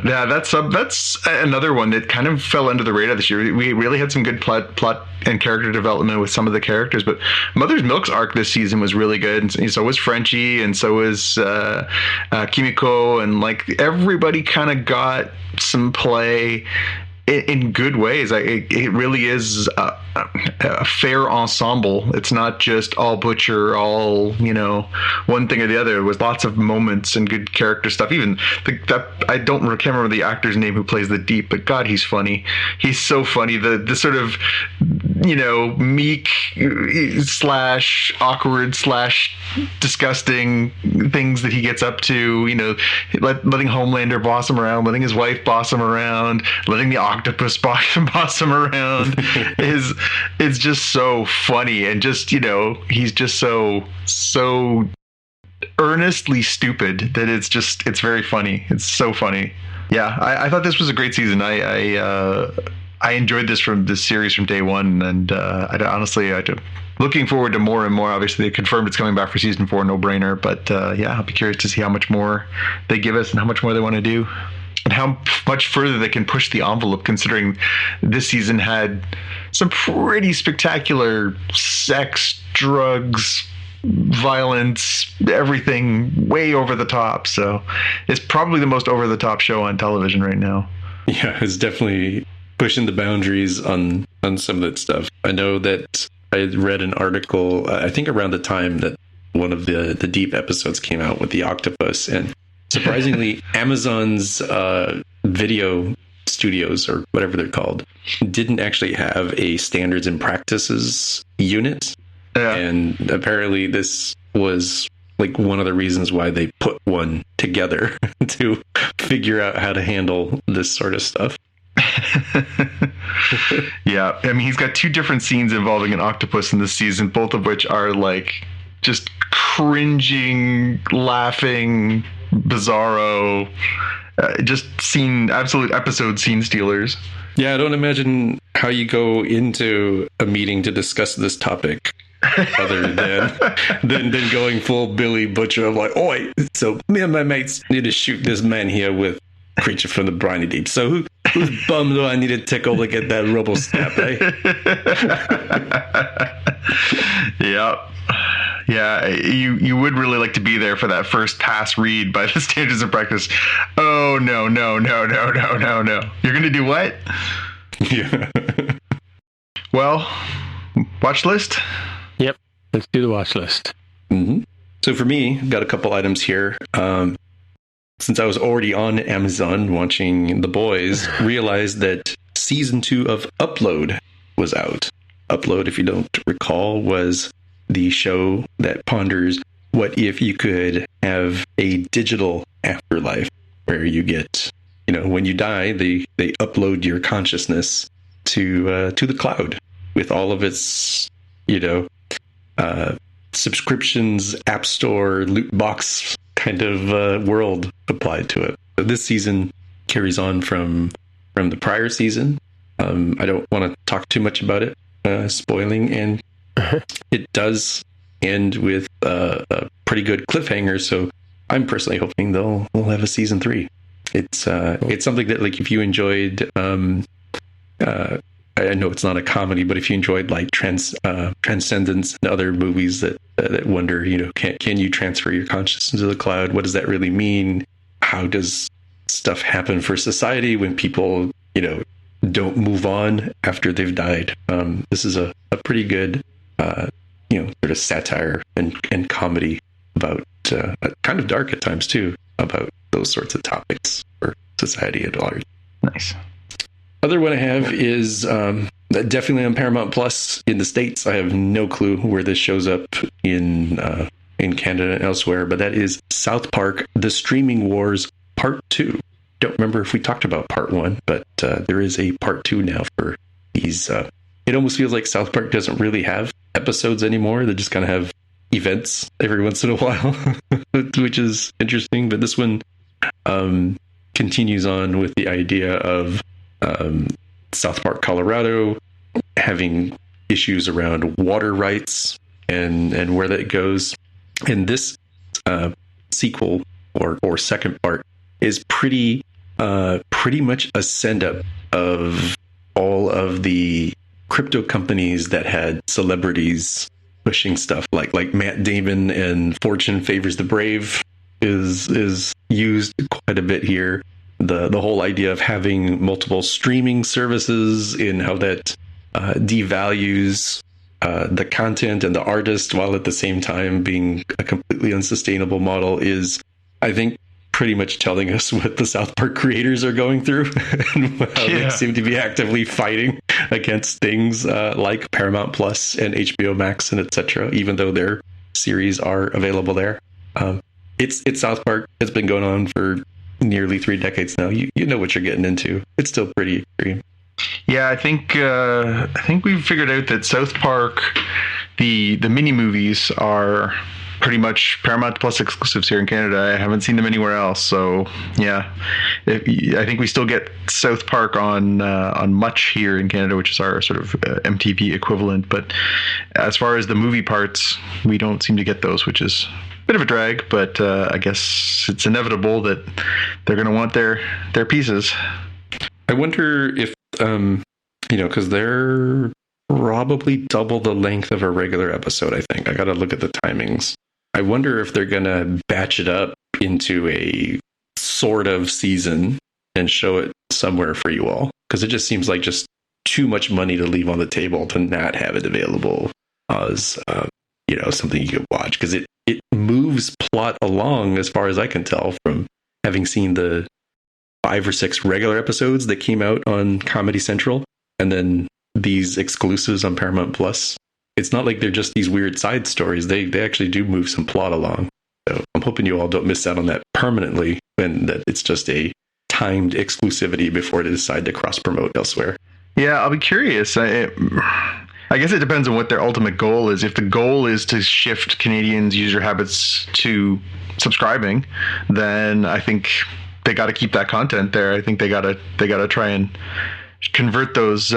that's another one that kind of fell under the radar this year. We really had some good plot and character development with some of the characters, but Mother's Milk's arc this season was really good, and so was Frenchie, and so was Kimiko, and like everybody kind of got some play in good ways. It really is a fair ensemble. It's not just all butcher, all one thing or the other. There was lots of moments and good character stuff. Even I can't remember the actor's name who plays the Deep, but God, he's funny. He's so funny. The sort of meek / awkward / disgusting things that he gets up to. Letting Homelander boss him around, letting his wife boss him around, letting the octopus boss him around. It's just so funny, and just he's just so earnestly stupid that it's very funny. It's so funny. Yeah, I thought this was a great season. I enjoyed this series from day one, and I'm looking forward to more and more. Obviously, they confirmed it's coming back for season 4, no brainer. But I'll be curious to see how much more they give us and how much more they want to do, and how much further they can push the envelope, considering this season had some pretty spectacular sex, drugs, violence, everything way over the top. So it's probably the most over the top show on television right now. Yeah, it's definitely pushing the boundaries on some of that stuff. I know that I read an article, I think around the time that one of the Deep episodes came out with the octopus, and surprisingly, Amazon's video studios, or whatever they're called, didn't actually have a standards and practices unit. Yeah. And apparently this was like one of the reasons why they put one together to figure out how to handle this sort of stuff. Yeah, I mean, he's got two different scenes involving an octopus in this season, both of which are like just cringing, laughing, bizarro, just absolute episode scene stealers. Yeah, I don't imagine how you go into a meeting to discuss this topic other than going full Billy Butcher of like, oi, so me and my mates need to shoot this man here with Creature from the Briny Deep. So whose bum do I need to tickle to get that robo snap, eh? Yep. Yeah, you would really like to be there for that first pass read by the standards of practice. Oh, no. You're going to do what? Yeah. Well, watch list? Yep. Let's do the watch list. Mm-hmm. So for me, I've got a couple items here. Since I was already on Amazon watching The Boys, realized that season 2 of Upload was out. Upload, if you don't recall, was the show that ponders what if you could have a digital afterlife where you get, when you die, they upload your consciousness to the cloud with all of its, subscriptions, app store, loot box kind of world applied to it. So this season carries on from the prior season. I don't want to talk too much about it, spoiling, and it does end with a pretty good cliffhanger. So I'm personally hoping they'll have a season 3. It's something that, like, if you enjoyed, I know it's not a comedy, but if you enjoyed like Transcendence and other movies that wonder, can you transfer your consciousness to the cloud? What does that really mean? How does stuff happen for society when people, don't move on after they've died? This is a pretty good, sort of satire and comedy about, kind of dark at times too, about those sorts of topics for society at large. Nice. Other one I have is definitely on Paramount Plus in the States. I have no clue where this shows up in Canada and elsewhere, but that is South Park: The Streaming Wars Part 2. Don't remember if we talked about Part 1, but there is a Part 2 now for these. It almost feels like South Park doesn't really have episodes anymore. They just kind of have events every once in a while, which is interesting. But this one continues on with the idea of South Park, Colorado, having issues around water rights and where that goes. And this sequel or second part is pretty much a send up of all of the crypto companies that had celebrities pushing stuff like Matt Damon and Fortune Favors the Brave is used quite a bit here. The whole idea of having multiple streaming services and how that devalues the content and the artist while at the same time being a completely unsustainable model is, I think, pretty much telling us what the South Park creators are going through and how they seem to be actively fighting against things like Paramount Plus and HBO Max and etc., even though their series are available there. It's South Park. It's been going on for nearly 3 decades now. You know what you're getting into. It's still pretty extreme. Yeah, I think we've figured out that South Park, the mini movies are pretty much Paramount Plus exclusives here in Canada. I haven't seen them anywhere else. So yeah, I think we still get South Park on Much here in Canada, which is our sort of MTV equivalent. But as far as the movie parts, we don't seem to get those, which is a bit of a drag. But I guess it's inevitable that they're going to want their pieces. I wonder if because they're probably double the length of a regular episode. I think I got to look at the timings. I wonder if they're going to batch it up into a sort of season and show it somewhere for you all. Because it just seems like just too much money to leave on the table to not have it available as, something you could watch. Because it moves plot along, as far as I can tell, from having seen the 5 or 6 regular episodes that came out on Comedy Central and then these exclusives on Paramount Plus. It's not like they're just these weird side stories. They actually do move some plot along. So I'm hoping you all don't miss out on that permanently, and that it's just a timed exclusivity before they decide to cross promote elsewhere. Yeah, I'll be curious. I guess it depends on what their ultimate goal is. If the goal is to shift Canadians' user habits to subscribing, then I think they got to keep that content there. I think they got to try and convert those. Do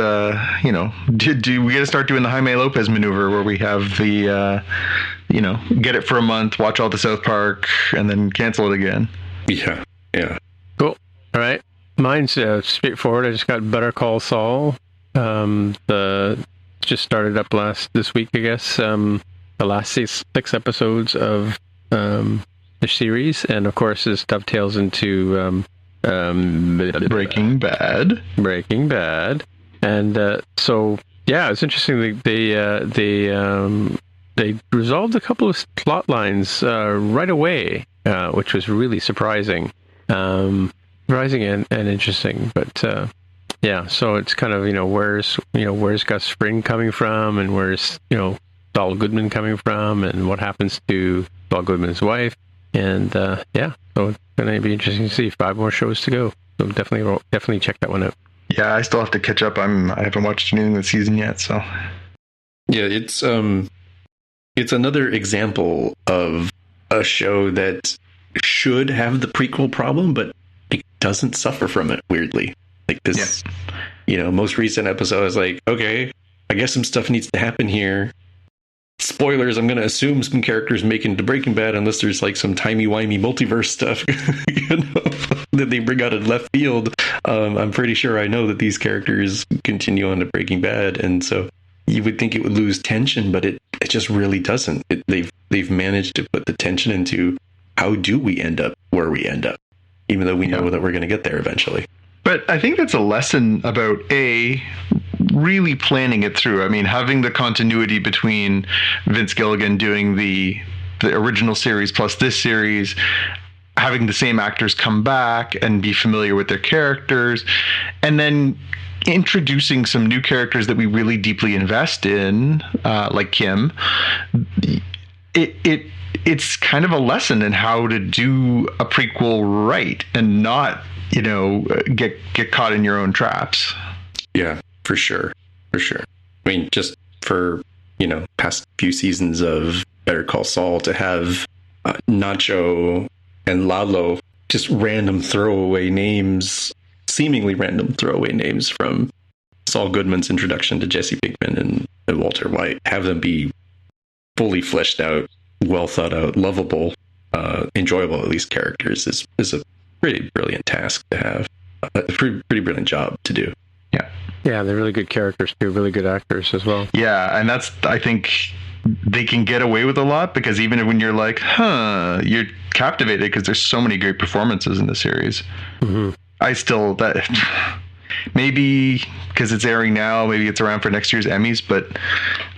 we got to start doing the Jaime Lopez maneuver where we have the get it for a month, watch all the South Park, and then cancel it again. Yeah. Cool. All right. Mine's straightforward. I just got Better Call Saul. Just started up this week, I guess. The last six episodes of the series, and of course, this dovetails into Breaking Bad. And so yeah, it's interesting. They resolved a couple of plot lines right away, which was really surprising. Surprising and interesting, but yeah. So it's kind of where's Gus Fring coming from, and where's Saul Goodman coming from, and what happens to Saul Goodman's wife, and yeah. So it's gonna be interesting to see. 5 more shows to go, so definitely check that one out. Yeah, I still have to catch up. I haven't watched anything this season yet, so yeah. It's another example of a show that should have the prequel problem, but it doesn't suffer from it, weirdly. Like this, most recent episode, I was like, okay, I guess some stuff needs to happen here. Spoilers, I'm going to assume some characters make it into Breaking Bad unless there's like some timey-wimey multiverse stuff that they bring out of left field. I'm pretty sure I know that these characters continue on to Breaking Bad, and so you would think it would lose tension, but it just really doesn't. They've managed to put the tension into how do we end up where we end up, even though we know that we're going to get there eventually. But I think that's a lesson about really planning it through. I mean, having the continuity between Vince Gilligan doing the original series plus this series, having the same actors come back and be familiar with their characters, and then introducing some new characters that we really deeply invest in, like Kim. It's kind of a lesson in how to do a prequel right and not get caught in your own traps. Yeah, for sure. I mean, just for past few seasons of Better Call Saul to have Nacho and Lalo, just seemingly random throwaway names from Saul Goodman's introduction to Jesse Pinkman and Walter White, have them be fully fleshed out, well thought out, lovable, enjoyable, at least characters is a pretty brilliant task to have. A pretty brilliant job to do. Yeah, they're really good characters too, really good actors as well. Yeah, and I think they can get away with a lot, because even when you're like, you're captivated because there's so many great performances in the series. Mm-hmm. Maybe because it's airing now, maybe it's around for next year's Emmys, but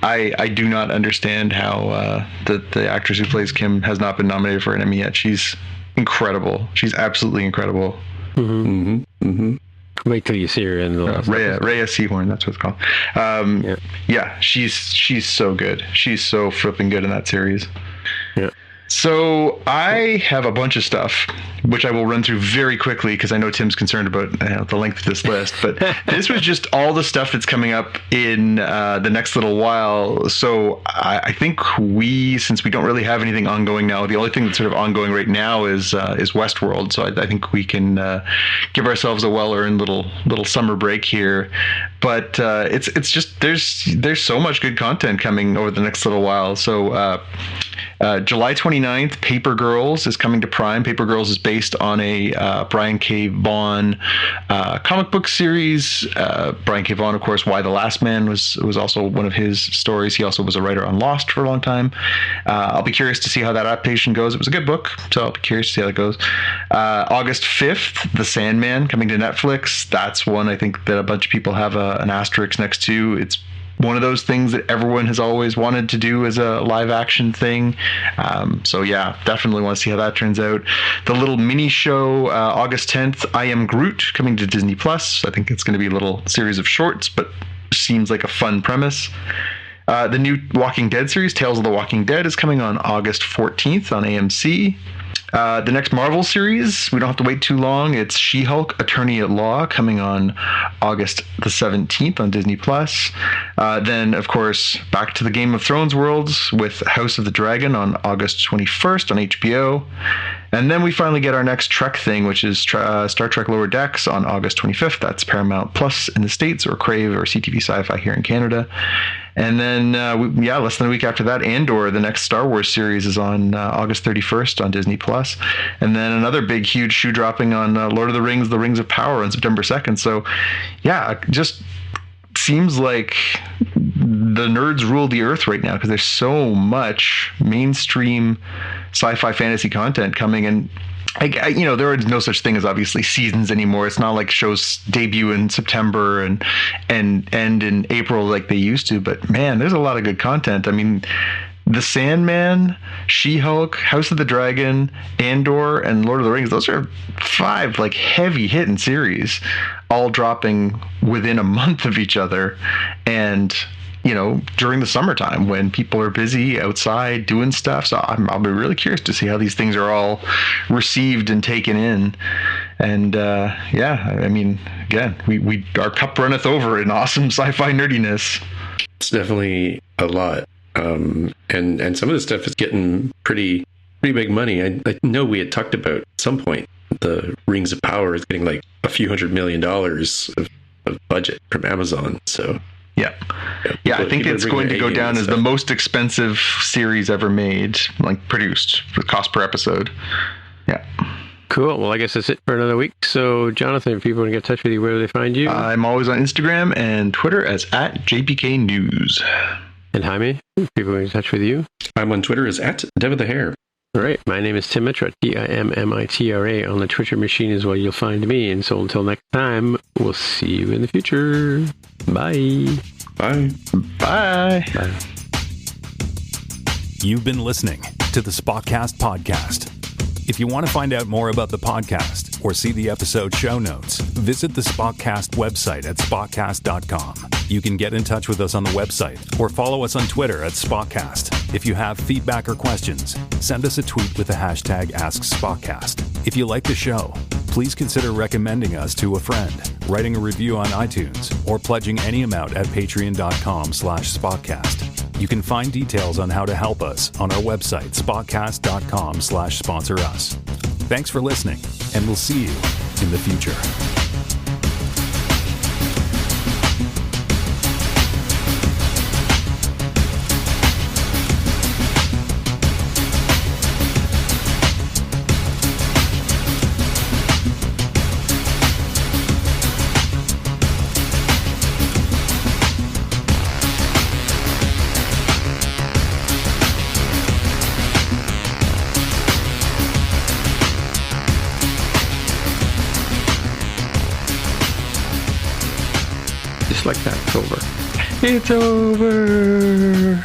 I do not understand how the actress who plays Kim has not been nominated for an Emmy yet. She's incredible. She's absolutely incredible. Mm-hmm. Mm-hmm. Wait till you see her in the last Rhea Seehorn, that's what it's called. Yeah, she's so good. She's so flipping good in that series. Yeah. So I have a bunch of stuff, which I will run through very quickly because I know Tim's concerned about the length of this list. But this was just all the stuff that's coming up in the next little while. So I think since we don't really have anything ongoing now, the only thing that's sort of ongoing right now is Westworld. So I think we can give ourselves a well-earned little summer break here. But it's just there's so much good content coming over the next little while. So July 29th, Paper Girls is coming to Prime. Paper Girls is based on a Brian K. Vaughan comic book series. Brian K. Vaughan, of course, Why the Last Man was also one of his stories. He also was a writer on Lost for a long time. I'll be curious to see how that adaptation goes. It was a good book, so I'll be curious to see how that goes. August 5th, The Sandman coming to Netflix. That's one I think that a bunch of people have an asterisk next to. It's one of those things that everyone has always wanted to do as a live action thing. So yeah, definitely want to see how that turns out. The little mini show, August 10th, I Am Groot, coming to Disney Plus. I think it's going to be a little series of shorts, but seems like a fun premise. The new Walking Dead series, Tales of the Walking Dead, is coming on August 14th on AMC. The next Marvel series, we don't have to wait too long. It's She-Hulk: Attorney at Law, coming on August the 17th on Disney+. Then, of course, back to the Game of Thrones worlds with House of the Dragon on August 21st on HBO. And then we finally get our next Trek thing, which is Star Trek Lower Decks on August 25th. That's Paramount Plus in the States, or Crave or CTV Sci-Fi here in Canada. And then, less than a week after that, Andor, the next Star Wars series, is on August 31st on Disney+. And then another big, huge shoe dropping on Lord of the Rings, The Rings of Power on September 2nd. So, yeah, just seems like the nerds rule the earth right now, because there's so much mainstream sci-fi fantasy content coming. And there is no such thing as obviously seasons anymore. It's not like shows debut in September and end in April like they used to. But man, there's a lot of good content. I mean, The Sandman, She-Hulk, House of the Dragon, Andor, and Lord of the Rings. Those are 5 like heavy hitting series, all dropping within a month of each other. And during the summertime when people are busy outside doing stuff. So I'll be really curious to see how these things are all received and taken in. And I mean, again, we our cup runneth over in awesome sci-fi nerdiness. It's definitely a lot. And some of this stuff is getting pretty big money. I know we had talked about at some point the Rings of Power is getting like a few $100 million of budget from Amazon. So I think it's going to go down as the most expensive series ever made, like produced, with cost per episode. Yeah. Cool. Well, I guess that's it for another week. So, Jonathan, if people want to get in touch with you, where do they find you? I'm always on Instagram and Twitter as @JPK News. And Jaime, if people want to get in touch with you? I'm on Twitter as @DevaTheHair. All right. My name is Tim Mitra, TIMMITRA. On the Twitter machine is where you'll find me. And so until next time, we'll see you in the future. Bye. Bye. Bye. Bye. You've been listening to the Spotcast podcast. If you want to find out more about the podcast or see the episode show notes, visit the Spotcast website at spotcast.com. You can get in touch with us on the website or follow us on Twitter at Spotcast. If you have feedback or questions, send us a tweet with the hashtag AskSpotcast. If you like the show, please consider recommending us to a friend, writing a review on iTunes, or pledging any amount at patreon.com/Spotcast. You can find details on how to help us on our website, spotcast.com/sponsor us. Thanks for listening, and we'll see you in the future. Like that. It's over. It's over.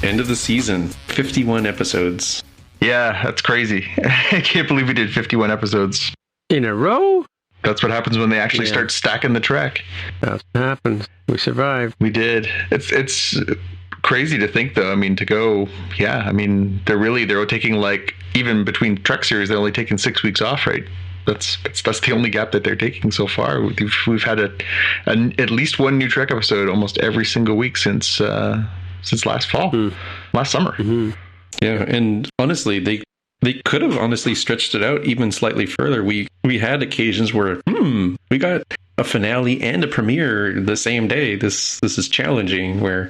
End of the season. 51 episodes. Yeah, that's crazy. I can't believe we did 51 episodes. In a row? That's what happens when they actually start stacking the Trek. That's what happens. We survived. We did. It's crazy to think, though. I mean, to go, I mean, they're taking, like, even between Trek series, they're only taking 6 weeks off, right? That's the only gap that they're taking so far. We've had at least one new Trek episode almost every single week since last fall, last summer. Mm-hmm. Yeah, and honestly, they could have honestly stretched it out even slightly further. We had occasions where we got a finale and a premiere the same day. This is challenging. Where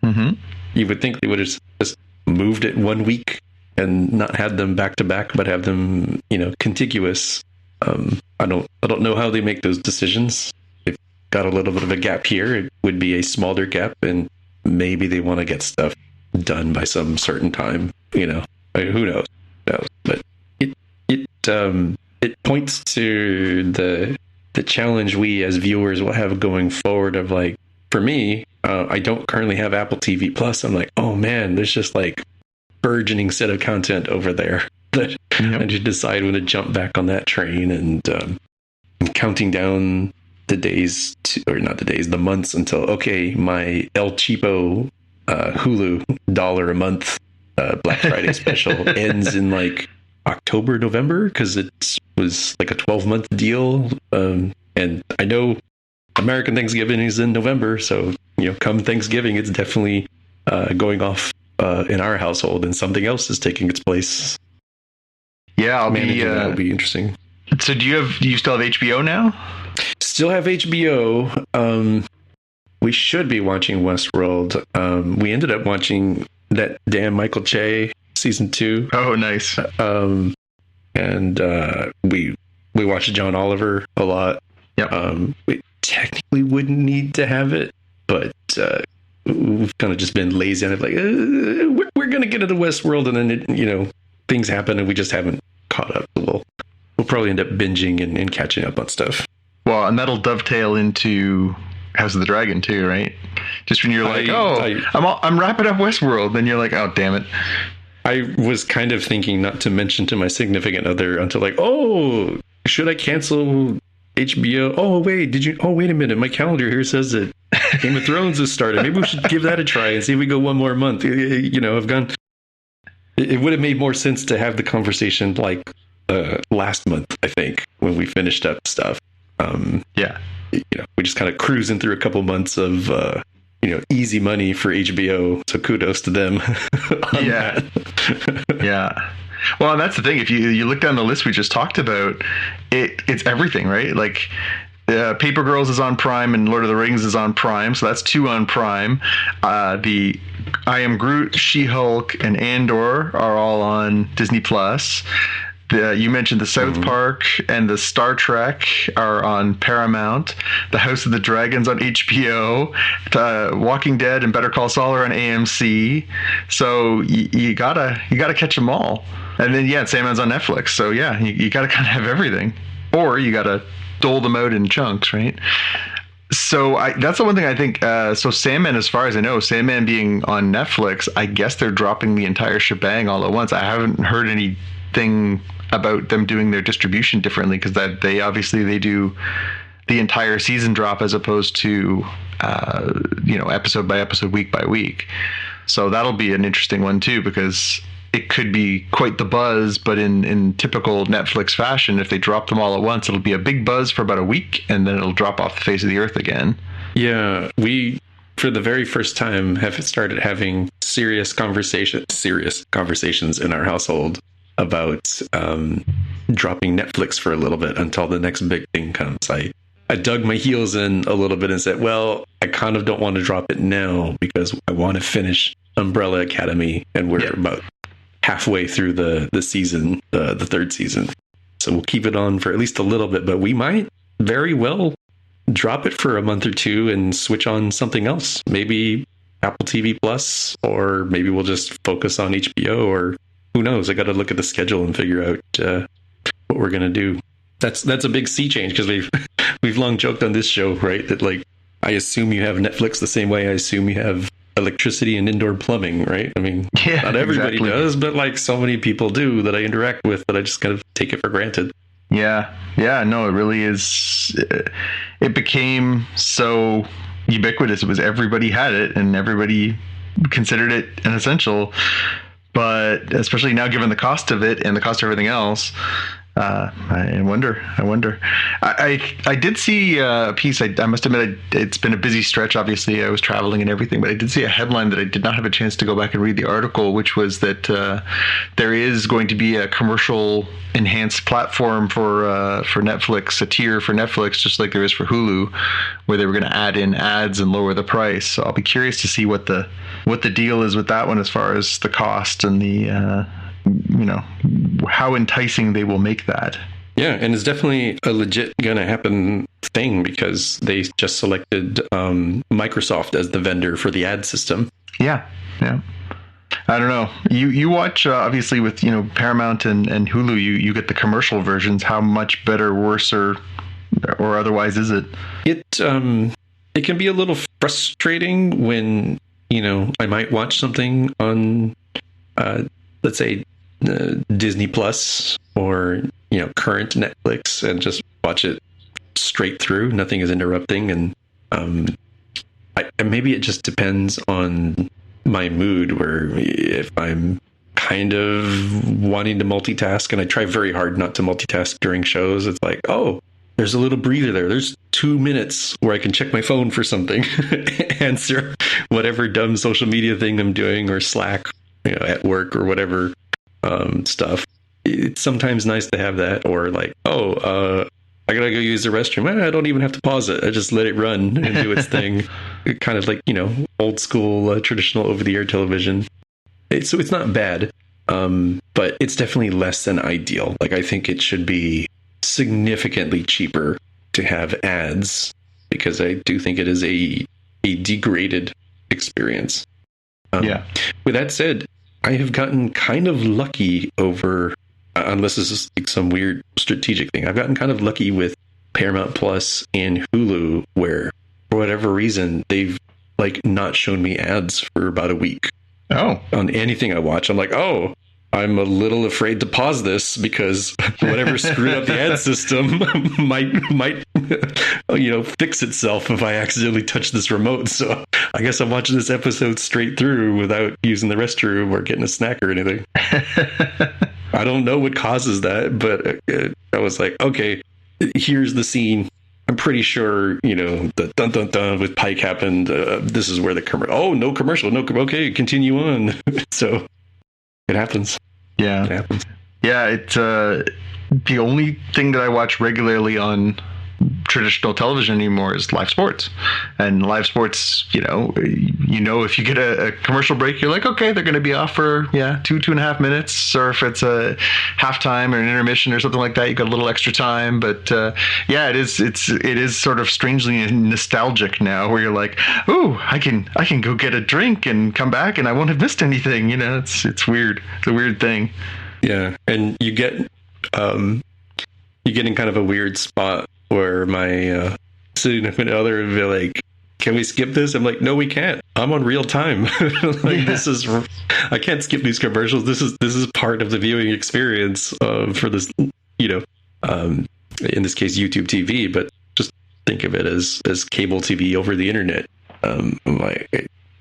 you would think they would have just moved it 1 week and not had them back to back, but have them contiguous. I don't know how they make those decisions. They've got a little bit of a gap here. It would be a smaller gap, and maybe they want to get stuff done by some certain time. Who knows? But it points to the challenge we as viewers will have going forward. Of like, for me, I don't currently have Apple TV Plus. I'm like, oh man, there's just like burgeoning set of content over there. That I just decide when to jump back on that train, and I'm counting down the days the months until my El Cheapo Hulu $1 a month Black Friday special ends in like October, November, because it was like a 12-month deal. And I know American Thanksgiving is in November, so come Thanksgiving, it's definitely going off in our household, and something else is taking its place. Yeah, that'll be interesting. So do you still have HBO now? Still have HBO. We should be watching Westworld. We ended up watching that damn Michael Che season 2. Oh, nice. And we watched John Oliver a lot. Yep. We technically wouldn't need to have it, but we've kind of just been lazy on it. Like we're gonna get into Westworld, and then things happen, and we just haven't caught up. So we'll probably end up binging and catching up on stuff. Well, and that'll dovetail into House of the Dragon too, right? Just when you're like, I'm wrapping up Westworld, then you're like, oh, damn it. I was kind of thinking not to mention to my significant other until like, oh, should I cancel HBO? Oh, wait, wait a minute. My calendar here says that Game of Thrones has started. Maybe we should give that a try and see if we go one more month. I've gone. It would have made more sense to have the conversation like last month, I think, when we finished up stuff. Yeah. We just kind of cruising through a couple months of, easy money for HBO. So kudos to them. Yeah. Yeah. Well, and that's the thing. If you look down the list we just talked about, it's everything, right? Like Paper Girls is on Prime and Lord of the Rings is on Prime. So that's 2 on Prime. The I Am Groot, She-Hulk, and Andor are all on Disney Plus. You mentioned the South Park and the Star Trek are on Paramount. The House of the Dragons on HBO. Walking Dead and Better Call Saul are on AMC. So you gotta catch them all. And then Sandman's on Netflix. So you gotta kind of have everything, or you gotta dole them out in chunks, right? So that's the one thing I think. So Sandman, as far as I know, Sandman being on Netflix, I guess they're dropping the entire shebang all at once. I haven't heard anything about them doing their distribution differently, because they do the entire season drop as opposed to episode by episode, week by week. So that'll be an interesting one too, because it could be quite the buzz, but in typical Netflix fashion, if they drop them all at once, it'll be a big buzz for about a week, and then it'll drop off the face of the earth again. Yeah, we, for the very first time, have started having serious conversations in our household about dropping Netflix for a little bit until the next big thing comes. I dug my heels in a little bit and said, well, I kind of don't want to drop it now because I want to finish Umbrella Academy, and we're about halfway through the season, the 3rd season. So we'll keep it on for at least a little bit, but we might very well drop it for a month or 2 and switch on something else. Maybe Apple TV Plus, or maybe we'll just focus on HBO, or who knows? I got to look at the schedule and figure out what we're going to do. That's a big sea change, because we've long joked on this show, right? That like, I assume you have Netflix the same way I assume you have electricity and indoor plumbing, right? I mean, not everybody does, but like so many people do that I interact with, that I just kind of take it for granted. Yeah. No, it really is. It became so ubiquitous. It was everybody had it and everybody considered it an essential. But especially now, given the cost of it and the cost of everything else, I wonder. I did see a piece. I must admit, it's been a busy stretch. Obviously, I was traveling and everything, but I did see a headline that I did not have a chance to go back and read the article, which was that there is going to be a commercial enhanced platform for Netflix, a tier for Netflix, just like there is for Hulu, where they were going to add in ads and lower the price. So I'll be curious to see what the deal is with that one, as far as the cost and the how enticing they will make that. Yeah, and it's definitely a legit gonna happen thing, because they just selected Microsoft as the vendor for the ad system. Yeah. I don't know. You watch obviously with Paramount and Hulu. You get the commercial versions. How much better, worse, or otherwise is it? It can be a little frustrating when I might watch something on let's say Disney Plus or current Netflix, and just watch it straight through. Nothing is interrupting, and maybe it just depends on my mood, where if I'm kind of wanting to multitask, and I try very hard not to multitask during shows. It's like, oh, there's a little breather there. There's 2 minutes where I can check my phone for something, answer whatever dumb social media thing I'm doing, or Slack, at work or whatever stuff. It's sometimes nice to have that, or like, I gotta go use the restroom. I don't even have to pause it. I just let it run and do its thing. Kind of like, old school, traditional over-the-air television. So it's not bad, but it's definitely less than ideal. Like, I think it should be significantly cheaper to have ads, because I do think it is a degraded experience. With that said, I have gotten kind of lucky over, unless this is like some weird strategic thing, I've gotten kind of lucky with Paramount Plus and Hulu, where for whatever reason they've like not shown me ads for about a week. Oh, on anything I watch. I'm like, oh, I'm a little afraid to pause this because whatever screwed up the ad system might fix itself if I accidentally touch this remote. So I guess I'm watching this episode straight through without using the restroom or getting a snack or anything. I don't know what causes that, but I was like, okay, here's the scene. I'm pretty sure, the dun dun dun with Pike happened. This is where the commercial. Oh, no commercial. Okay, continue on. So it happens. Yeah. It happens. Yeah, it's the only thing that I watch regularly on traditional television anymore is live sports. And live sports, if you get a commercial break, you're like, okay, they're going to be off for 2.5 minutes, or if it's a halftime or an intermission or something like that, you got a little extra time. But it is sort of strangely nostalgic now, where you're like, ooh, I can go get a drink and come back and I won't have missed anything. It's weird. It's a weird thing. Yeah, and you get in kind of a weird spot where my significant other would be like, can we skip this? I'm like, no, we can't. I'm on real time. I can't skip these commercials. This is part of the viewing experience for this, in this case, YouTube TV, but just think of it as cable TV over the internet.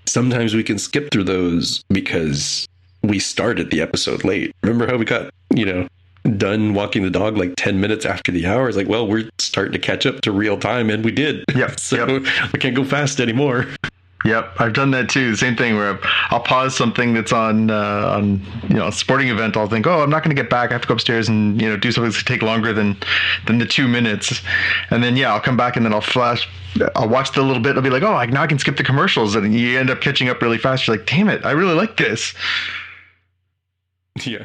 Sometimes we can skip through those because we started the episode late. Remember how we got, done walking the dog like 10 minutes after the hour? It's like, well, we're starting to catch up to real time, and we did. Yep. So we can't go fast anymore. Yep, I've done that too. Same thing, where I'll pause something that's on a sporting event. I'll think, oh, I'm not going to get back. I have to go upstairs and do something that's take longer than the 2 minutes, and then I'll come back and then I'll watch the little bit. I'll be like, oh, now I can skip the commercials, and you end up catching up really fast. You're like, damn it, I really like this. Yeah.